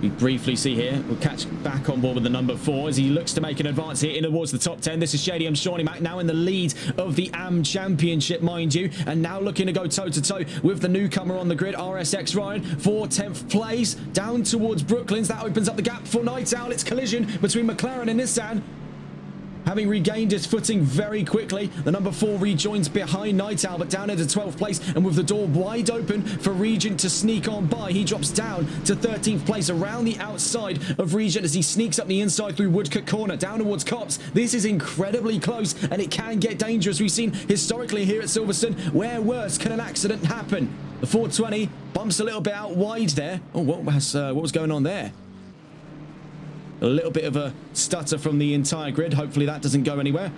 We briefly see here, we'll catch back on board with the number 4 as he looks to make an advance here in towards the top 10. This is JDM Shawnee Mac now in the lead of the AM Championship, mind you, and now looking to go toe-to-toe with the newcomer on the grid, RSX Ryan, for 10th place, down towards Brooklands. That opens up the gap for Night Owl. It's collision between McLaren and Nissan. Having regained his footing very quickly, the number 4 rejoins behind Night Owl, but down into 12th place, and with the door wide open for Regent to sneak on by, he drops down to 13th place around the outside of Regent as he sneaks up the inside through Woodcock Corner, down towards Cops. This is incredibly close, and it can get dangerous. We've seen historically here at Silverstone, where worse can an accident happen. The 420 bumps a little bit out wide there. Oh, what was going on there? A little bit of a stutter from the entire grid. Hopefully that doesn't go anywhere.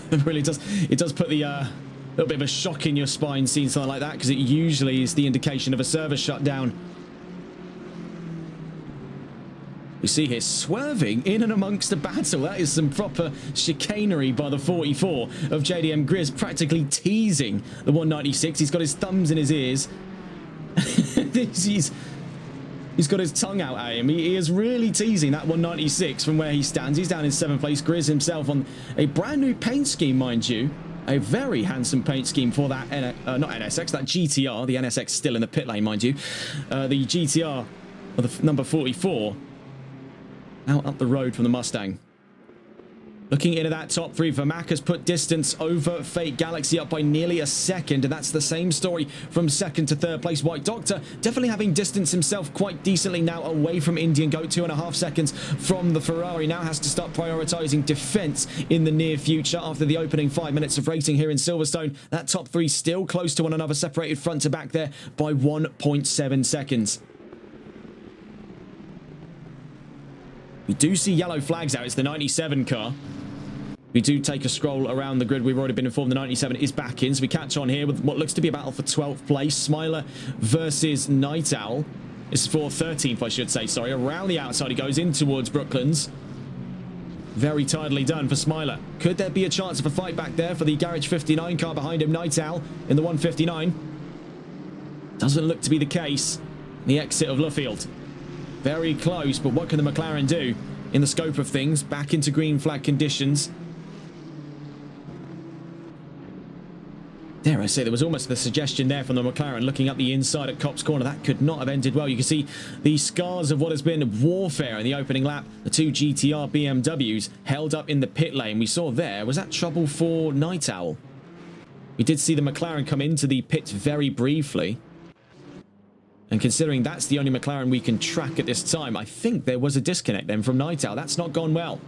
It really does. It does put the little bit of a shock in your spine seeing something like that, because it usually is the indication of a service shutdown. We see here swerving in and amongst the battle. That is some proper chicanery by the 44 of JDM Grizz, practically teasing the 196. He's got his thumbs in his ears. He's got his tongue out at him. He is really teasing that 196 from where he stands. He's down in 7th place. Grizz himself on a brand new paint scheme, mind you. A very handsome paint scheme for that, not NSX, that GTR. The NSX still in the pit lane, mind you. The GTR, or the number 44, out up the road from the Mustang. Looking into that top 3, Vermac has put distance over Fate Galaxy up by nearly a second, and that's the same story from 2nd to 3rd place. White Doctor definitely having distanced himself quite decently now away from Indian Goat, 2.5 seconds from the Ferrari. Now has to start prioritising defence in the near future after the opening 5 minutes of racing here in Silverstone. That top 3 still close to one another, separated front to back there by 1.7 seconds. We do see yellow flags out. It's the 97 car. We do take a scroll around the grid. We've already been informed the 97 is back in, so we catch on here with what looks to be a battle for 12th place. Smiler versus Night Owl. This is for 13th, I should say, sorry. Around the outside he goes in towards Brooklands. Very tidily done for Smiler. Could there be a chance of a fight back there for the Garage 59 car behind him, Night Owl, in the 159? Doesn't look to be the case. The exit of Luffield. Very close, but what can the McLaren do in the scope of things? Back into green flag conditions. Dare I say, there was almost the suggestion there from the McLaren looking up the inside at Cops Corner. That could not have ended well. You can see the scars of what has been warfare in the opening lap. The 2 GTR BMWs held up in the pit lane. We saw there, was that trouble for Night Owl? We did see the McLaren come into the pits very briefly. And considering that's the only McLaren we can track at this time, I think there was a disconnect then from Night Owl. That's not gone well.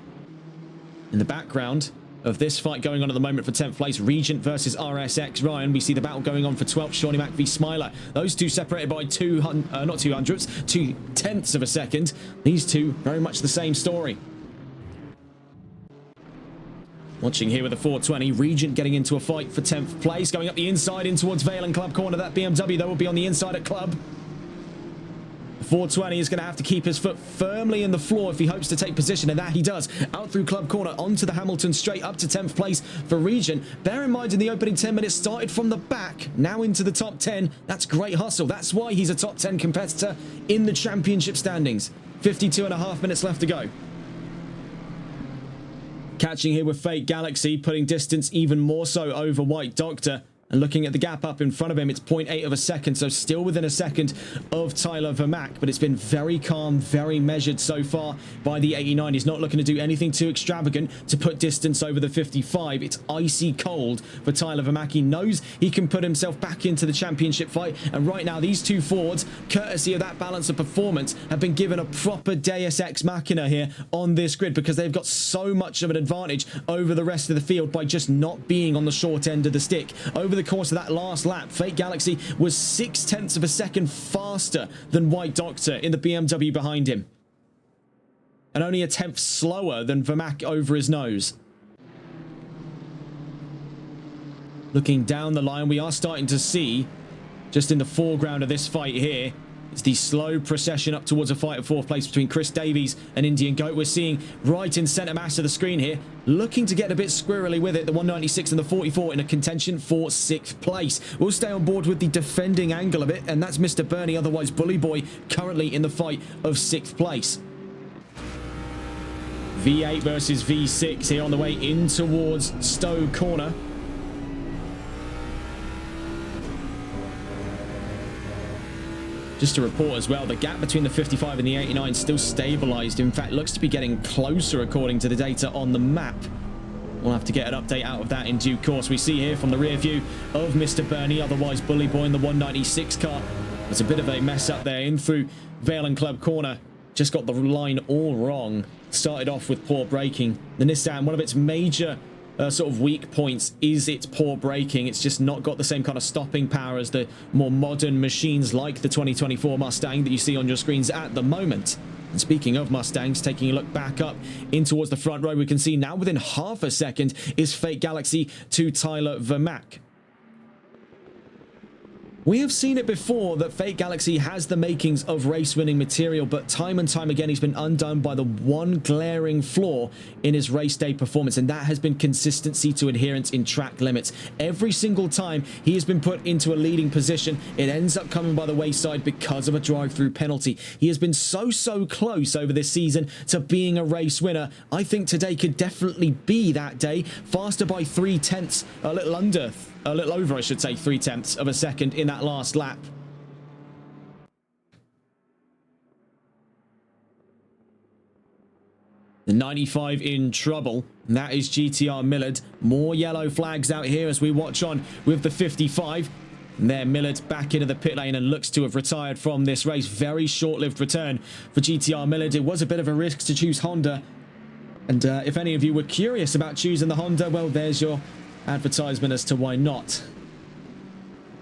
In the background of this fight going on at the moment for 10th place, Regent versus RSX Ryan, we see the battle going on for 12th, Shawnee Mac v Smiler. Those two separated by 0.2 of a second. These two very much the same story. Watching here with the 420, Regent getting into a fight for 10th place, going up the inside in towards Vale and Club corner. That BMW though will be on the inside at Club. 420 is going to have to keep his foot firmly in the floor if he hopes to take position, and that he does. Out through Club corner, onto the Hamilton straight, up to 10th place for Regent. Bear in mind, in the opening 10 minutes, started from the back, now into the top 10. That's great hustle. That's why he's a top 10 competitor in the championship standings. 52.5 minutes left to go. Catching here with Fate Galaxy, putting distance even more so over White Doctor. And looking at the gap up in front of him, it's 0.8 of a second, so still within a second of Tyler Vermack, but it's been very calm, very measured so far by the 89. He's not looking to do anything too extravagant to put distance over the 55. It's icy cold for Tyler Vermack. He knows he can put himself back into the championship fight, and right now these two Fords, courtesy of that balance of performance, have been given a proper Deus Ex Machina here on this grid because they've got so much of an advantage over the rest of the field by just not being on the short end of the stick. Over the course of that last lap, Fate Galaxy was 0.6 of a second faster than White Doctor in the BMW behind him, and only a tenth slower than Vermack over his nose. Looking down the line, we are starting to see, just in the foreground of this fight here, it's the slow procession up towards a fight of 4th place between Chris Davies and Indian Goat. We're seeing right in centre mass of the screen here, looking to get a bit squirrely with it, the 196 and the 44 in a contention for 6th place. We'll stay on board with the defending angle of it, and that's Mr. Bernie, otherwise Bully Boy, currently in the fight of 6th place. V8 versus V6 here on the way in towards Stowe Corner. Just to report as well, the gap between the 55 and the 89 still stabilized. In fact, looks to be getting closer according to the data on the map. We'll have to get an update out of that in due course. We see here from the rear view of Mr. Bernie, otherwise Bully Boy in the 196 car. There's a bit of a mess up there in through Vale and Club corner. Just got the line all wrong. Started off with poor braking. The Nissan, one of its major sort of weak points is its poor braking. It's just not got the same kind of stopping power as the more modern machines like the 2024 Mustang that you see on your screens at the moment. And speaking of Mustangs, taking a look back up in towards the front row, we can see now within half a second is Fate Galaxy to Tyler Vermack. We have seen it before that Fate Galaxy has the makings of race-winning material, but time and time again he's been undone by the one glaring flaw in his race day performance, and that has been consistency to adherence in track limits. Every single time he has been put into a leading position, it ends up coming by the wayside because of a drive-through penalty. He has been so close over this season to being a race winner. I think today could definitely be that day. Faster by 0.3, a little over, I should say, 0.3 of a second in that last lap. The 95 in trouble, and that is GTR Millard. More yellow flags out here as we watch on with the 55. And there, Millard back into the pit lane and looks to have retired from this race. Very short-lived return for GTR Millard. It was a bit of a risk to choose Honda. And if any of you were curious about choosing the Honda, well, there's your advertisement as to why not.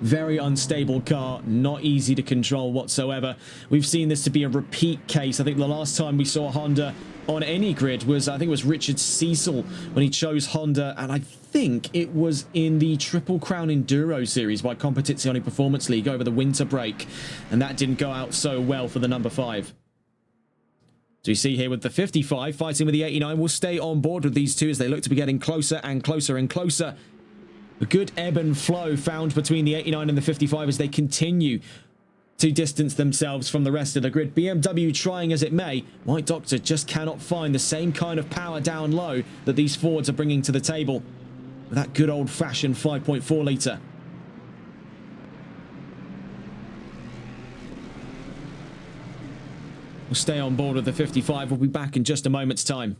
Very unstable car, not easy to control whatsoever. We've seen this to be a repeat case. I think the last time we saw Honda on any grid was, I think it was Richard Cecil when he chose Honda, and I think it was in the Triple Crown Enduro Series by Competizione Performance League over the winter break, and that didn't go out so well for the number 5. So you see here with the 55 fighting with the 89, we'll stay on board with these two as they look to be getting closer and closer and closer. A good ebb and flow found between the 89 and the 55 as they continue to distance themselves from the rest of the grid. BMW trying as it may, White Doctor just cannot find the same kind of power down low that these Fords are bringing to the table with that good old-fashioned 5.4 litre. We'll stay on board with the 55. We'll be back in just a moment's time.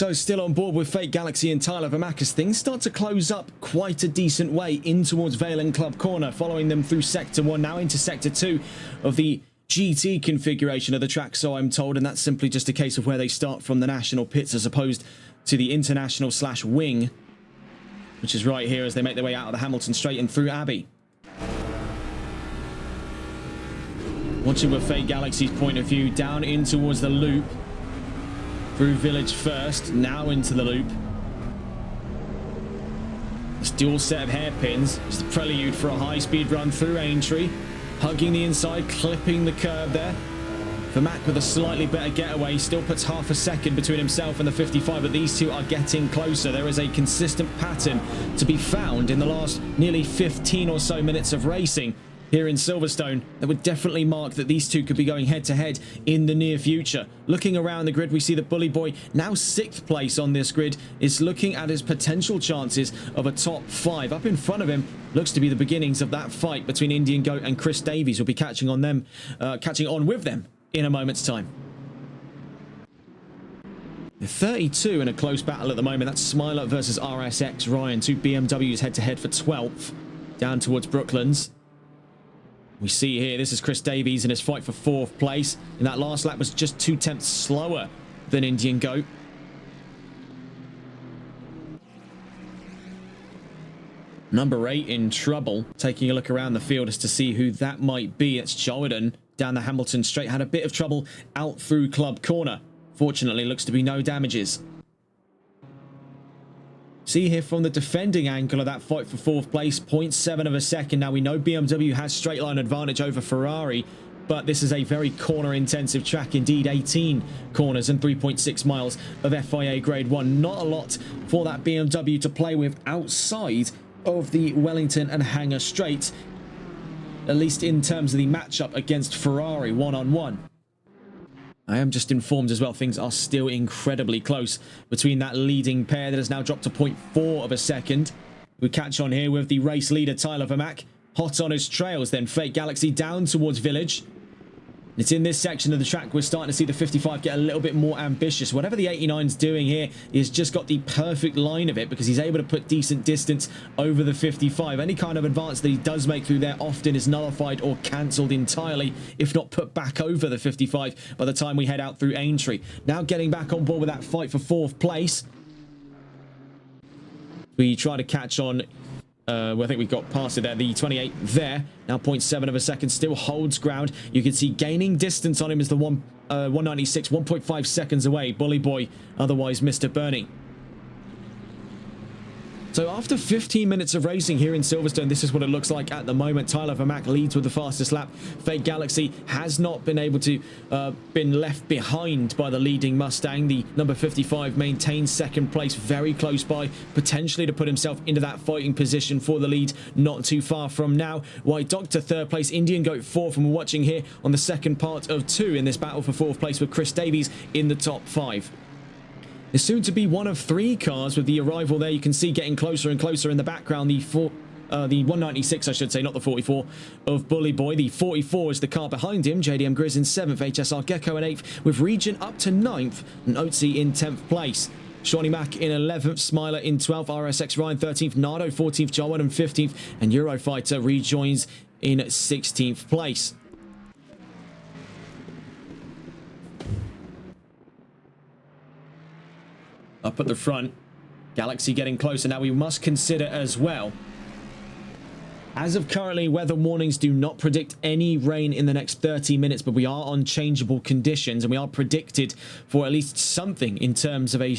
So still on board with Fate Galaxy and Tyler Vermack as things start to close up quite a decent way in towards Vale and Club Corner, following them through Sector 1, now into Sector 2 of the GT configuration of the track, so I'm told, and that's simply just a case of where they start from the national pits as opposed to the international / wing, which is right here as they make their way out of the Hamilton Straight and through Abbey. Watching with Fate Galaxy's point of view, down in towards the loop, through Village first, now into the loop. This dual set of hairpins is the prelude for a high-speed run through Aintree, hugging the inside, clipping the curb there. Vermack with a slightly better getaway, still puts half a second between himself and the 55, but these two are getting closer. There is a consistent pattern to be found in the last nearly 15 or so minutes of racing here in Silverstone that would definitely mark that these two could be going head-to-head in the near future. Looking around the grid, we see that Bully Boy, now 6th place on this grid, is looking at his potential chances of a top 5. Up in front of him looks to be the beginnings of that fight between Indian Goat and Chris Davies. We'll be catching on with them in a moment's time. 32 in a close battle at the moment. That's Smiler versus RSX Ryan, two BMWs head-to-head for 12th, down towards Brooklands. We see here, this is Chris Davies in his fight for 4th place. In that last lap was just 2/10 slower than Indian Goat. Number 8 in trouble. Taking a look around the field as to see who that might be. It's Jordan down the Hamilton Straight. Had a bit of trouble out through Club Corner. Fortunately, looks to be no damages. See here from the defending angle of that fight for 4th place, 0.7 of a second. Now we know BMW has straight line advantage over Ferrari, but this is a very corner intensive track indeed. 18 corners and 3.6 miles of FIA grade 1. Not a lot for that BMW to play with outside of the Wellington and Hangar Straight, at least in terms of the matchup against Ferrari one-on-one. I am just informed as well, things are still incredibly close between that leading pair that has now dropped to 0.4 of a second. We catch on here with the race leader, Tyler Vermack, hot on his trails. Then Fate Galaxy down towards Village. It's in this section of the track we're starting to see the 55 get a little bit more ambitious. Whatever the 89's doing here, he's just got the perfect line of it because he's able to put decent distance over the 55. Any kind of advance that he does make through there often is nullified or cancelled entirely, if not put back over the 55 by the time we head out through Aintree. Now getting back on board with that fight for 4th place. We try to catch on. I think we got past it there. The 28 there, now 0.7 of a second, still holds ground. You can see gaining distance on him is the 196, 1.5 seconds away. Bully Boy, otherwise Mr. Bernie. So after 15 minutes of racing here in Silverstone, this is what it looks like at the moment. Tyler Vermack leads with the fastest lap. Fate Galaxy has not been able to been left behind by the leading Mustang. The number 55 maintains 2nd place, very close by, potentially to put himself into that fighting position for the lead not too far from now. White Doctor 3rd place, Indian Goat 4th, and we're watching here on the second part of 2 in this battle for 4th place with Chris Davies in the top 5. It's soon to be one of 3 cars with the arrival there. You can see getting closer and closer in the background. The 196, I should say, not the 44 of Bully Boy. The 44 is the car behind him. JDM Grizz in 7th, HSR Gecko in 8th, with Region up to 9th and Otzi in 10th place. Shawnee Mack in 11th, Smiler in 12th, RSX Ryan 13th, Nardo 14th, Jarwan in 15th, and Eurofighter rejoins in 16th place. Up at the front, Galaxy getting closer. Now we must consider as well, as of currently, weather warnings do not predict any rain in the next 30 minutes, but we are on changeable conditions and we are predicted for at least something in terms of a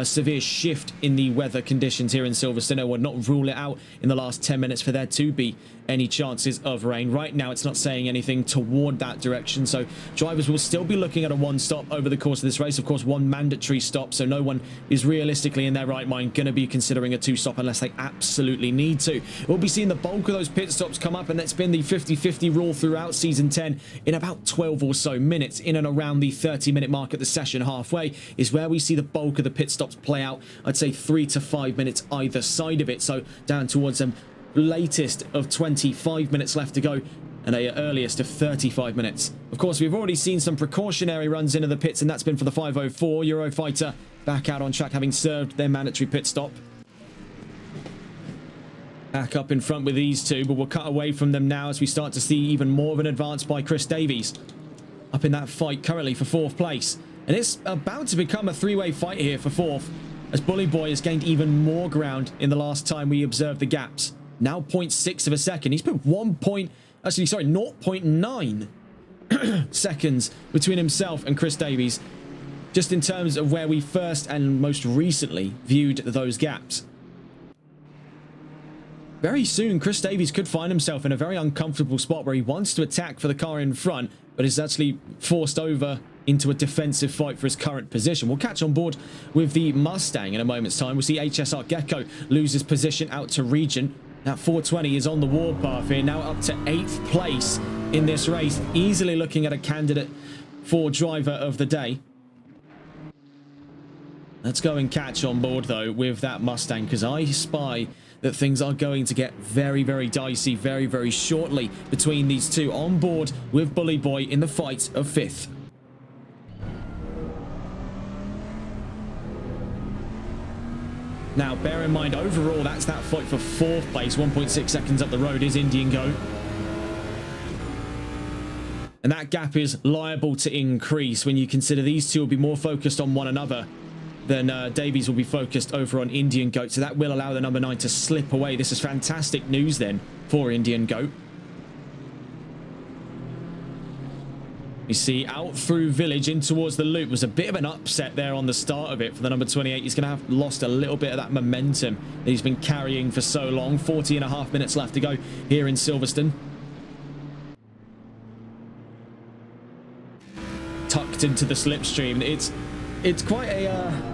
severe shift in the weather conditions here in Silverstone. I would not rule it out in the last 10 minutes for there to be any chances of rain. Right now, it's not saying anything toward that direction, so drivers will still be looking at a 1 stop over the course of this race. Of course, 1 mandatory stop, so no one is realistically in their right mind going to be considering a 2 stop unless they absolutely need to. We'll be seeing the bulk of those pit stops come up, and that's been the 50-50 rule throughout Season 10. In about 12 or so minutes, in and around the 30-minute mark at the session halfway, is where we see the bulk of the pit stops play out. I'd say 3 to 5 minutes either side of it, so down towards them latest of 25 minutes left to go and a earliest of 35 minutes. Of course, we've already seen some precautionary runs into the pits, and that's been for the 504 Eurofighter back out on track, having served their mandatory pit stop. Back up in front with these two, but we'll cut away from them now as we start to see even more of an advance by Chris Davies. Up in that fight currently for 4th place. And it's about to become a three-way fight here for 4th, as Bully Boy has gained even more ground in the last time we observed the gaps. Now 0.6 of a second. He's put 0.9 seconds between himself and Chris Davies, just in terms of where we first and most recently viewed those gaps. Very soon, Chris Davies could find himself in a very uncomfortable spot where he wants to attack for the car in front, but is actually forced over into a defensive fight for his current position. We'll catch on board with the Mustang in a moment's time. We'll see HSR Gecko lose his position out to Regent. That 420 is on the warpath here, now up to 8th place in this race, easily looking at a candidate for driver of the day. Let's go and catch on board, though, with that Mustang, because I spy that things are going to get very, very dicey very, very shortly between these two, on board with Bully Boy in the fight of 5th. Now, bear in mind, overall, that's that fight for 4th place. 1.6 seconds up the road is Indian Goat. And that gap is liable to increase when you consider these two will be more focused on one another than Davies will be focused over on Indian Goat. So that will allow the number 9 to slip away. This is fantastic news then for Indian Goat. You see, out through Village in towards the loop was a bit of an upset there on the start of it for the number 28. He's going to have lost a little bit of that momentum that he's been carrying for so long. 40.5 minutes left to go here in Silverstone. Tucked into the slipstream. It's quite a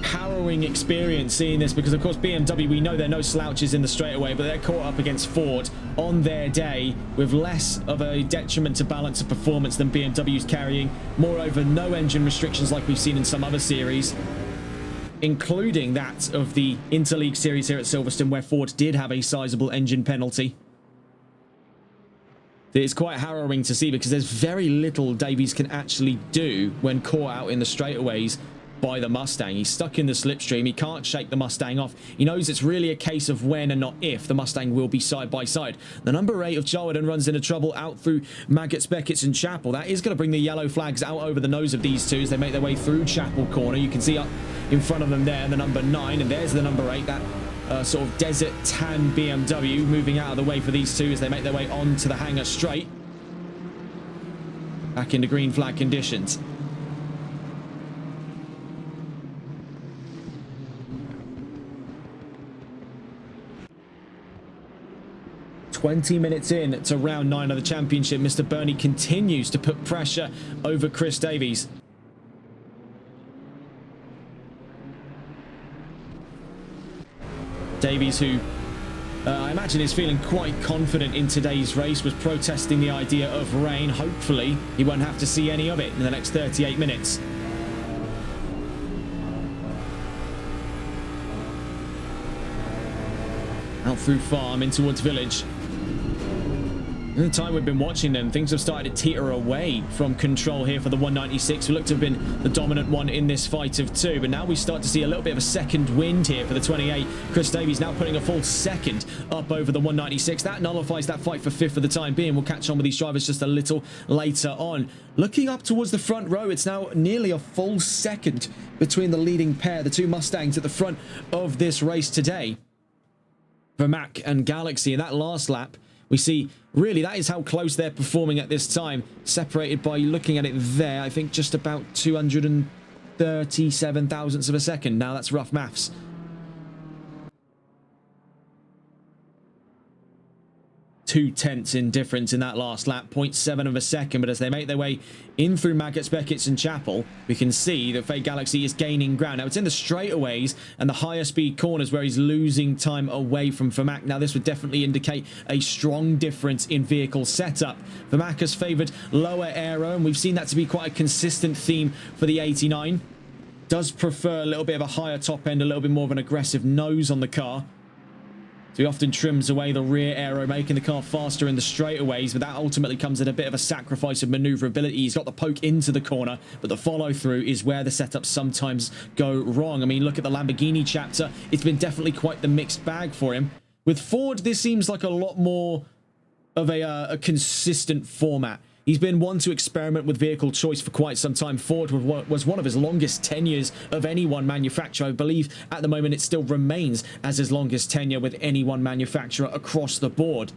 harrowing experience seeing this, because of course BMW, we know they're no slouches in the straightaway, but they're caught up against Ford on their day with less of a detriment to balance of performance than BMW's carrying. Moreover, no engine restrictions like we've seen in some other series, including that of the Interleague series here at Silverstone, where Ford did have a sizable engine penalty. It's quite harrowing to see, because there's very little Davies can actually do when caught out in the straightaways by the Mustang. He's stuck in the slipstream. He can't shake the Mustang off. He knows it's really a case of when and not if the Mustang will be side by side. The number 8 of Jarwood runs into trouble out through Maggots, Beckett's and Chapel. That is going to bring the yellow flags out over the nose of these two as they make their way through Chapel Corner. You can see up in front of them there the number 9, and there's the number 8, that sort of desert tan BMW moving out of the way for these two as they make their way onto the hangar straight. Back into green flag conditions. "20 minutes in to round 9 of the championship, Mr. Burney continues to put pressure over Chris Davies. Davies, who I imagine is feeling quite confident in today's race, was protesting the idea of rain. Hopefully, he won't have to see any of it in the next 38 minutes. Out through Farm in towards Village. In the time we've been watching them, things have started to teeter away from control here for the 196, who looked to have been the dominant one in this fight of 2. But now we start to see a little bit of a second wind here for the 28. Chris Davies now putting a full second up over the 196. That nullifies that fight for 5th for the time being. We'll catch on with these drivers just a little later on. Looking up towards the front row, it's now nearly a full second between the leading pair, the two Mustangs at the front of this race today. Vermac and Galaxy in that last lap, we see really that is how close they're performing at this time, separated by, looking at it there, I think just about 237 thousandths of a second. Now that's rough maths. 0.2 in difference in that last lap, 0.7 of a second. But as they make their way in through Maggots, Beckett's and Chapel, we can see that Fade Galaxy is gaining ground. Now it's in the straightaways and the higher speed corners where he's losing time away from Vermac. Now this would definitely indicate a strong difference in vehicle setup. Vermac has favoured lower aero, and we've seen that to be quite a consistent theme for the 89. Does prefer a little bit of a higher top end, a little bit more of an aggressive nose on the car. So he often trims away the rear aero, making the car faster in the straightaways, but that ultimately comes at a bit of a sacrifice of maneuverability. He's got the poke into the corner, but the follow-through is where the setups sometimes go wrong. I mean, look at the Lamborghini chapter. It's been definitely quite the mixed bag for him. With Ford, this seems like a lot more of a consistent format. He's been one to experiment with vehicle choice for quite some time. Ford was one of his longest tenures of any one manufacturer. I believe at the moment it still remains as his longest tenure with any one manufacturer across the board.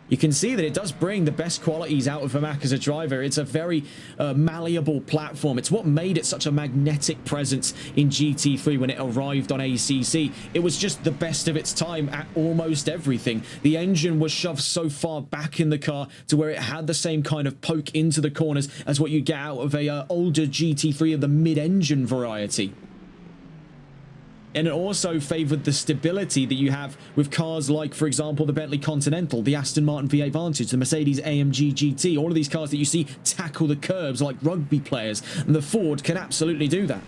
You can see that it does bring the best qualities out of Vermaak as a driver. It's a very malleable platform. It's what made it such a magnetic presence in GT3 when it arrived on ACC. It was just the best of its time at almost everything. The engine was shoved so far back in the car to where it had the same kind of poke into the corners as what you get out of a older GT3 of the mid-engine variety. And it also favoured the stability that you have with cars like, for example, the Bentley Continental, the Aston Martin V8 Vantage, the Mercedes AMG GT, all of these cars that you see tackle the curbs like rugby players. And the Ford can absolutely do that.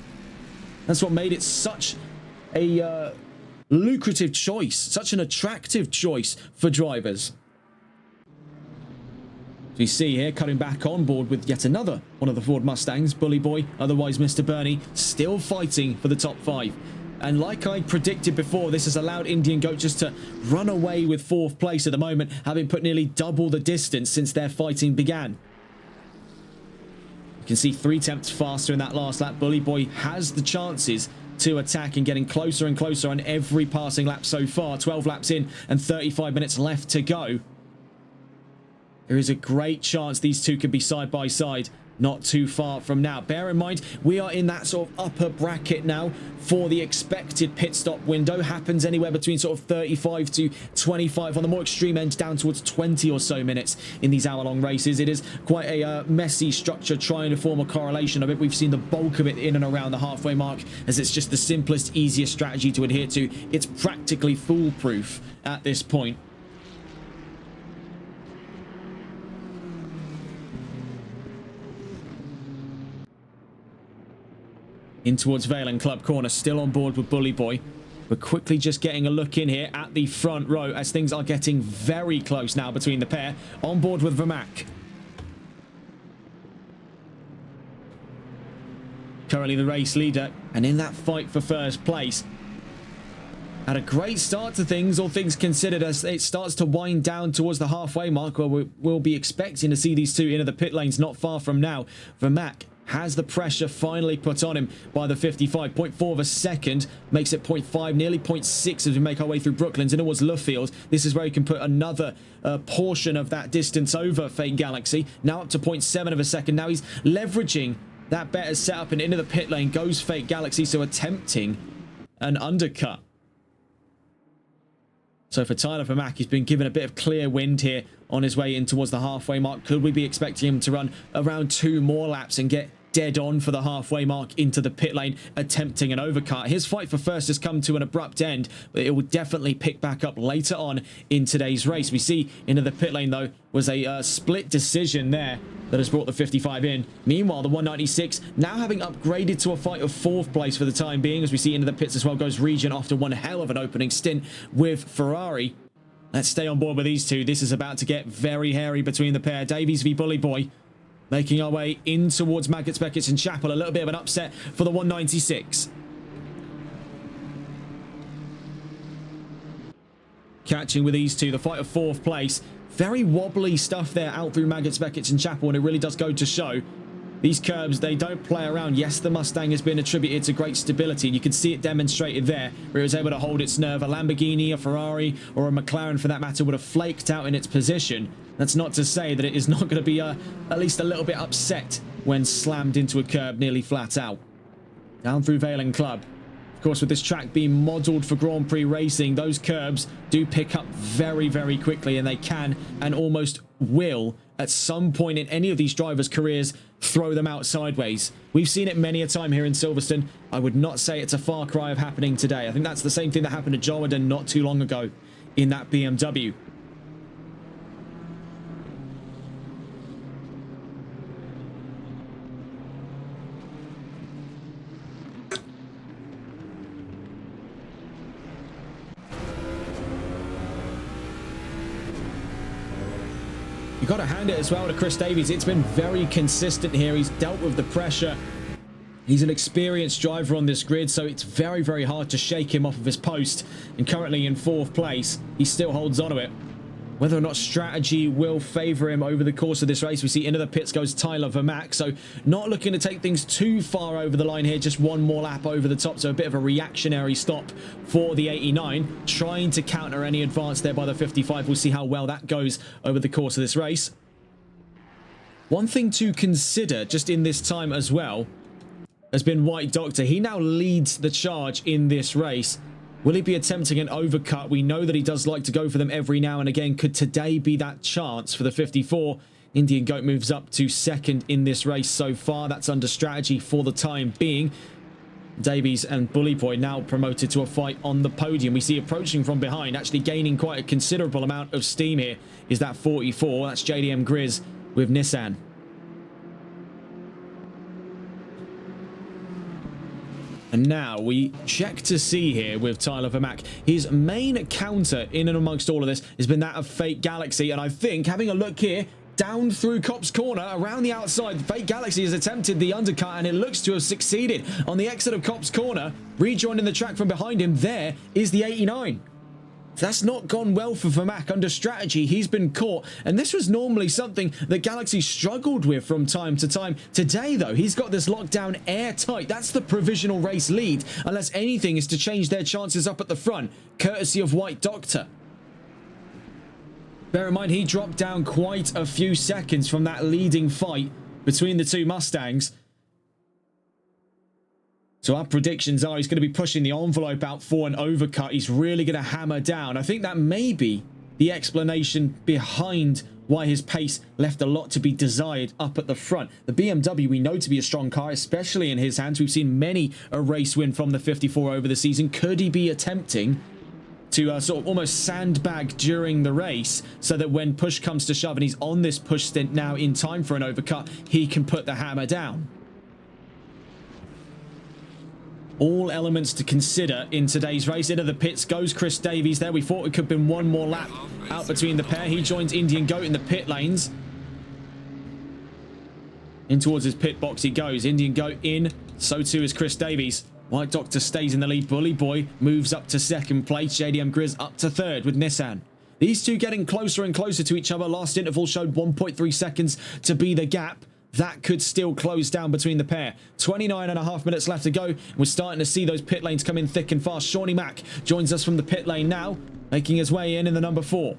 That's what made it such a lucrative choice, such an attractive choice for drivers. So you see here, cutting back on board with yet another one of the Ford Mustangs, Bully Boy, otherwise Mr. Bernie, still fighting for the top 5. And like I predicted before, this has allowed Indian Goat just to run away with 4th place at the moment, having put nearly double the distance since their fighting began. You can see 3 tenths faster in that last lap. Bully Boy has the chances to attack and getting closer and closer on every passing lap so far. 12 laps in and 35 minutes left to go. There is a great chance these two could be side by side not too far from now. Bear in mind, we are in that sort of upper bracket now for the expected pit stop window. Happens anywhere between sort of 35 to 25 on the more extreme end, down towards 20 or so minutes in these hour-long races. It is quite a messy structure trying to form a correlation of it. We've seen the bulk of it in and around the halfway mark, as it's just the simplest, easiest strategy to adhere to. It's practically foolproof at this point. In towards Vale and Club Corner, still on board with Bully Boy. We're quickly just getting a look in here at the front row as things are getting very close now between the pair. On board with Vermaak. Currently the race leader, and in that fight for first place. Had a great start to things, all things considered, as it starts to wind down towards the halfway mark, where we'll be expecting to see these two into the pit lanes not far from now. Vermaak has the pressure finally put on him by the 55. 0.4 of a second makes it 0.5, nearly 0.6 as we make our way through Brooklands and towards Luffield. This is where he can put another portion of that distance over Fate Galaxy. Now up to 0.7 of a second. Now he's leveraging that better setup and into the pit lane goes Fate Galaxy, so attempting an undercut. So for Tyler Vermaak, he's been given a bit of clear wind here on his way in towards the halfway mark. Could we be expecting him to run around 2 more laps and get dead on for the halfway mark into the pit lane, attempting an overcut? His fight for first has come to an abrupt end, but it will definitely pick back up later on in today's race. We see into the pit lane, though, was a split decision there that has brought the 55 in. Meanwhile, the 196 now having upgraded to a fight of 4th place for the time being, as we see into the pits as well goes Regent after one hell of an opening stint with Ferrari. Let's stay on board with these two. This is about to get very hairy between the pair. Davies v Bully Boy. Making our way in towards Maggots, Beckett and Chapel. A little bit of an upset for the 196. Catching with these two, the fight of 4th place. Very wobbly stuff there out through Maggots, Beckett and Chapel, and it really does go to show. These curbs, they don't play around. Yes, the Mustang has been attributed to great stability, and you can see it demonstrated there, where it was able to hold its nerve. A Lamborghini, a Ferrari, or a McLaren, for that matter, would have flaked out in its position. That's not to say that it is not going to be at least a little bit upset when slammed into a curb nearly flat out. Down through Vale and Club. Of course, with this track being modelled for Grand Prix racing, those curbs do pick up very, very quickly, and they can and almost will at some point in any of these drivers' careers throw them out sideways. We've seen it many a time here in Silverstone. I would not say it's a far cry of happening today. I think that's the same thing that happened to Jordan not too long ago in that BMW. You got to hand it as well to Chris Davies. It's been very consistent here. He's dealt with the pressure. He's an experienced driver on this grid, so it's very, very hard to shake him off of his post. And currently in 4th place, he still holds on to it. Whether or not strategy will favour him over the course of this race, we see into the pits goes Tyler Vermack. So not looking to take things too far over the line here, just one more lap over the top. So a bit of a reactionary stop for the 89, trying to counter any advance there by the 55. We'll see how well that goes over the course of this race. One thing to consider just in this time as well has been White Doctor. He now leads the charge in this race. Will he be attempting an overcut? We know that he does like to go for them every now and again. Could today be that chance for the 54? Indian Goat moves up to 2nd in this race so far. That's under strategy for the time being. Davies and Bully Boy now promoted to a fight on the podium. We see approaching from behind, actually gaining quite a considerable amount of steam here, is that 44. That's JDM Grizz with Nissan. And now we check to see here with Tyler Vermack. His main counter in and amongst all of this has been that of Fake Galaxy. And I think, having a look here, down through Copse Corner, around the outside, Fake Galaxy has attempted the undercut and it looks to have succeeded. On the exit of Copse Corner, rejoining the track from behind him, there is the 89. That's not gone well for Vermack. Under strategy, he's been caught. And this was normally something that Galaxy struggled with from time to time. Today, though, he's got this lockdown airtight. That's the provisional race lead, unless anything is to change their chances up at the front, courtesy of White Doctor. Bear in mind, he dropped down quite a few seconds from that leading fight between the two Mustangs. So our predictions are he's going to be pushing the envelope out for an overcut. He's really going to hammer down. I think that may be the explanation behind why his pace left a lot to be desired up at the front. The BMW we know to be a strong car, especially in his hands. We've seen many a race win from the 54 over the season. Could he be attempting to sort of almost sandbag during the race so that when push comes to shove and he's on this push stint now in time for an overcut, he can put the hammer down? All elements to consider in today's race. Into the pits goes Chris Davies there. We thought it could have been one more lap out between the pair. He joins Indian Goat in the pit lanes. In towards his pit box he goes. Indian Goat in. So too is Chris Davies. White Doctor stays in the lead. Bully Boy moves up to 2nd place. JDM Grizz up to 3rd with Nissan. These two getting closer and closer to each other. Last interval showed 1.3 seconds to be the gap. That could still close down between the pair. 29.5 minutes left to go. We're starting to see those pit lanes come in thick and fast. Shawnee Mack joins us from the pit lane now, making his way in the number 4.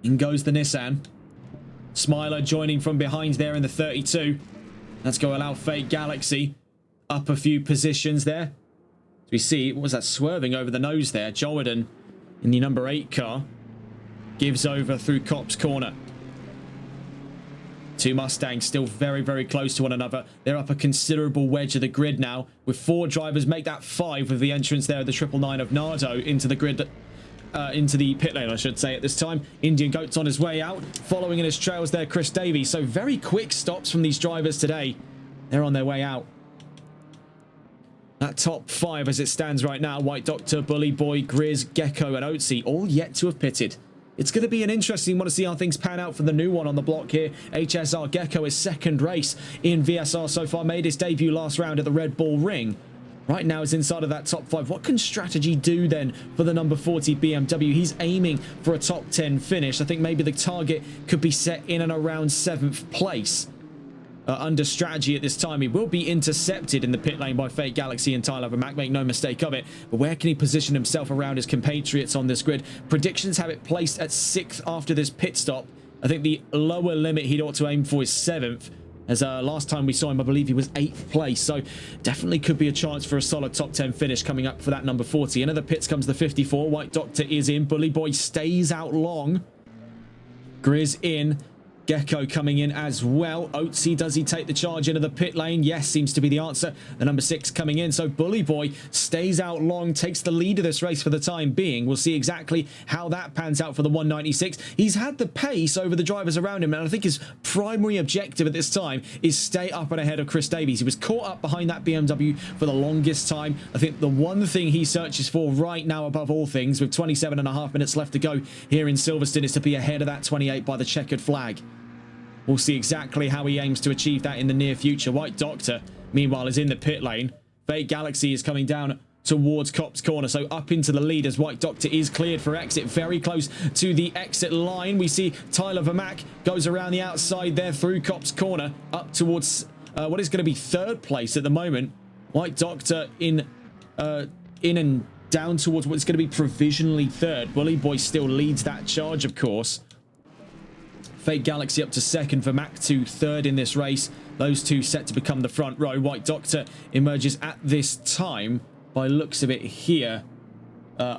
In goes the Nissan. Smiler joining from behind there in the 32. Let's go allow Fake Galaxy up a few positions there. As we see, what was that swerving over the nose there? Jordan in the number 8 car. Gives over through Copse Corner. Two Mustangs still very, very close to one another. They're up a considerable wedge of the grid now, with 4 drivers make that 5 with the entrance there of the 999 of Nardo into the grid, into the pit lane, I should say, at this time. Indian Goat's on his way out. Following in his trails there, Chris Davies. So very quick stops from these drivers today. They're on their way out. That top 5 as it stands right now, White Doctor, Bully Boy, Grizz, Gecko and Oatsy, all yet to have pitted. It's going to be an interesting one to see how things pan out for the new one on the block here. HSR Gecko, his 2nd race in VSR so far, made his debut last round at the Red Bull Ring. Right now is inside of that top 5. What can strategy do then for the number 40 BMW? He's aiming for a top 10 finish. I think maybe the target could be set in and around 7th place. Under strategy at this time, he will be intercepted in the pit lane by Fake Galaxy and Tyler Vermack, make no mistake of it. But where can he position himself around his compatriots on this grid? Predictions have it placed at 6th after this pit stop. I think the lower limit he'd ought to aim for is 7th. As last time we saw him, I believe he was 8th place. So definitely could be a chance for a solid top 10 finish coming up for that number 40. Into the pits comes the 54. White Doctor is in. Bully Boy stays out long. Grizz in. Gecko coming in as well. Oatsy, does he take the charge into the pit lane? Yes, seems to be the answer. The number 6 coming in. So Bully Boy stays out long, takes the lead of this race for the time being. We'll see exactly how that pans out for the 196. He's had the pace over the drivers around him, and I think his primary objective at this time is stay up and ahead of Chris Davies. He was caught up behind that BMW for the longest time. I think the one thing he searches for right now above all things, with 27.5 minutes left to go here in Silverstone, is to be ahead of that 28 by the checkered flag. We'll see exactly how he aims to achieve that in the near future. White Doctor, meanwhile, is in the pit lane. Fake Galaxy is coming down towards Cop's Corner, so up into the lead as White Doctor is cleared for exit. Very close to the exit line. We see Tyler Vermack goes around the outside there through Cop's Corner up towards what is going to be 3rd place at the moment. White Doctor in and down towards what's going to be provisionally 3rd. Bully Boy still leads that charge, of course. Fake Galaxy up to 2nd, Vermack to 3rd in this race. Those two set to become the front row. White Doctor emerges at this time, by looks of it here.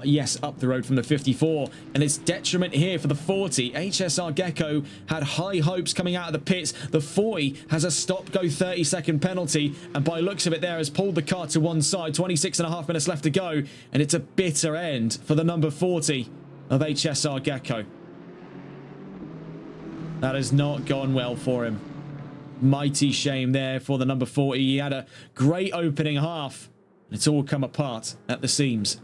Yes, up the road from the 54. And it's detriment here for the 40. HSR Gecko had high hopes coming out of the pits. The 40 has a stop-go 30-second penalty, and by looks of it there has pulled the car to one side. 26.5 minutes left to go, and it's a bitter end for the number 40 of HSR Gecko. That has not gone well for him. Mighty shame there for the number 40. He had a great opening half. It's all come apart at the seams.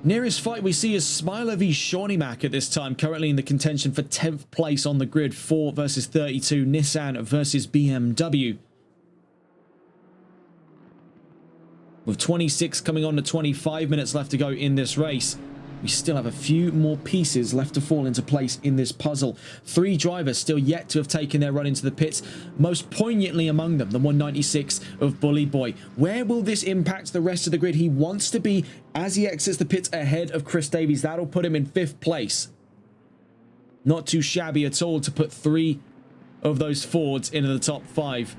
Nearest fight we see is Smiler v Shawnee Mac at this time, currently in the contention for 10th place on the grid. 4 versus 32, Nissan versus BMW. With 26 coming on to 25 minutes left to go in this race, we still have a few more pieces left to fall into place in this puzzle. 3 drivers still yet to have taken their run into the pits, most poignantly among them the 196 of Bully Boy. Where will this impact the rest of the grid? He wants to be, as he exits the pits, ahead of Chris Davies. That'll put him in 5th place. Not too shabby at all to put 3 of those Fords into the top 5.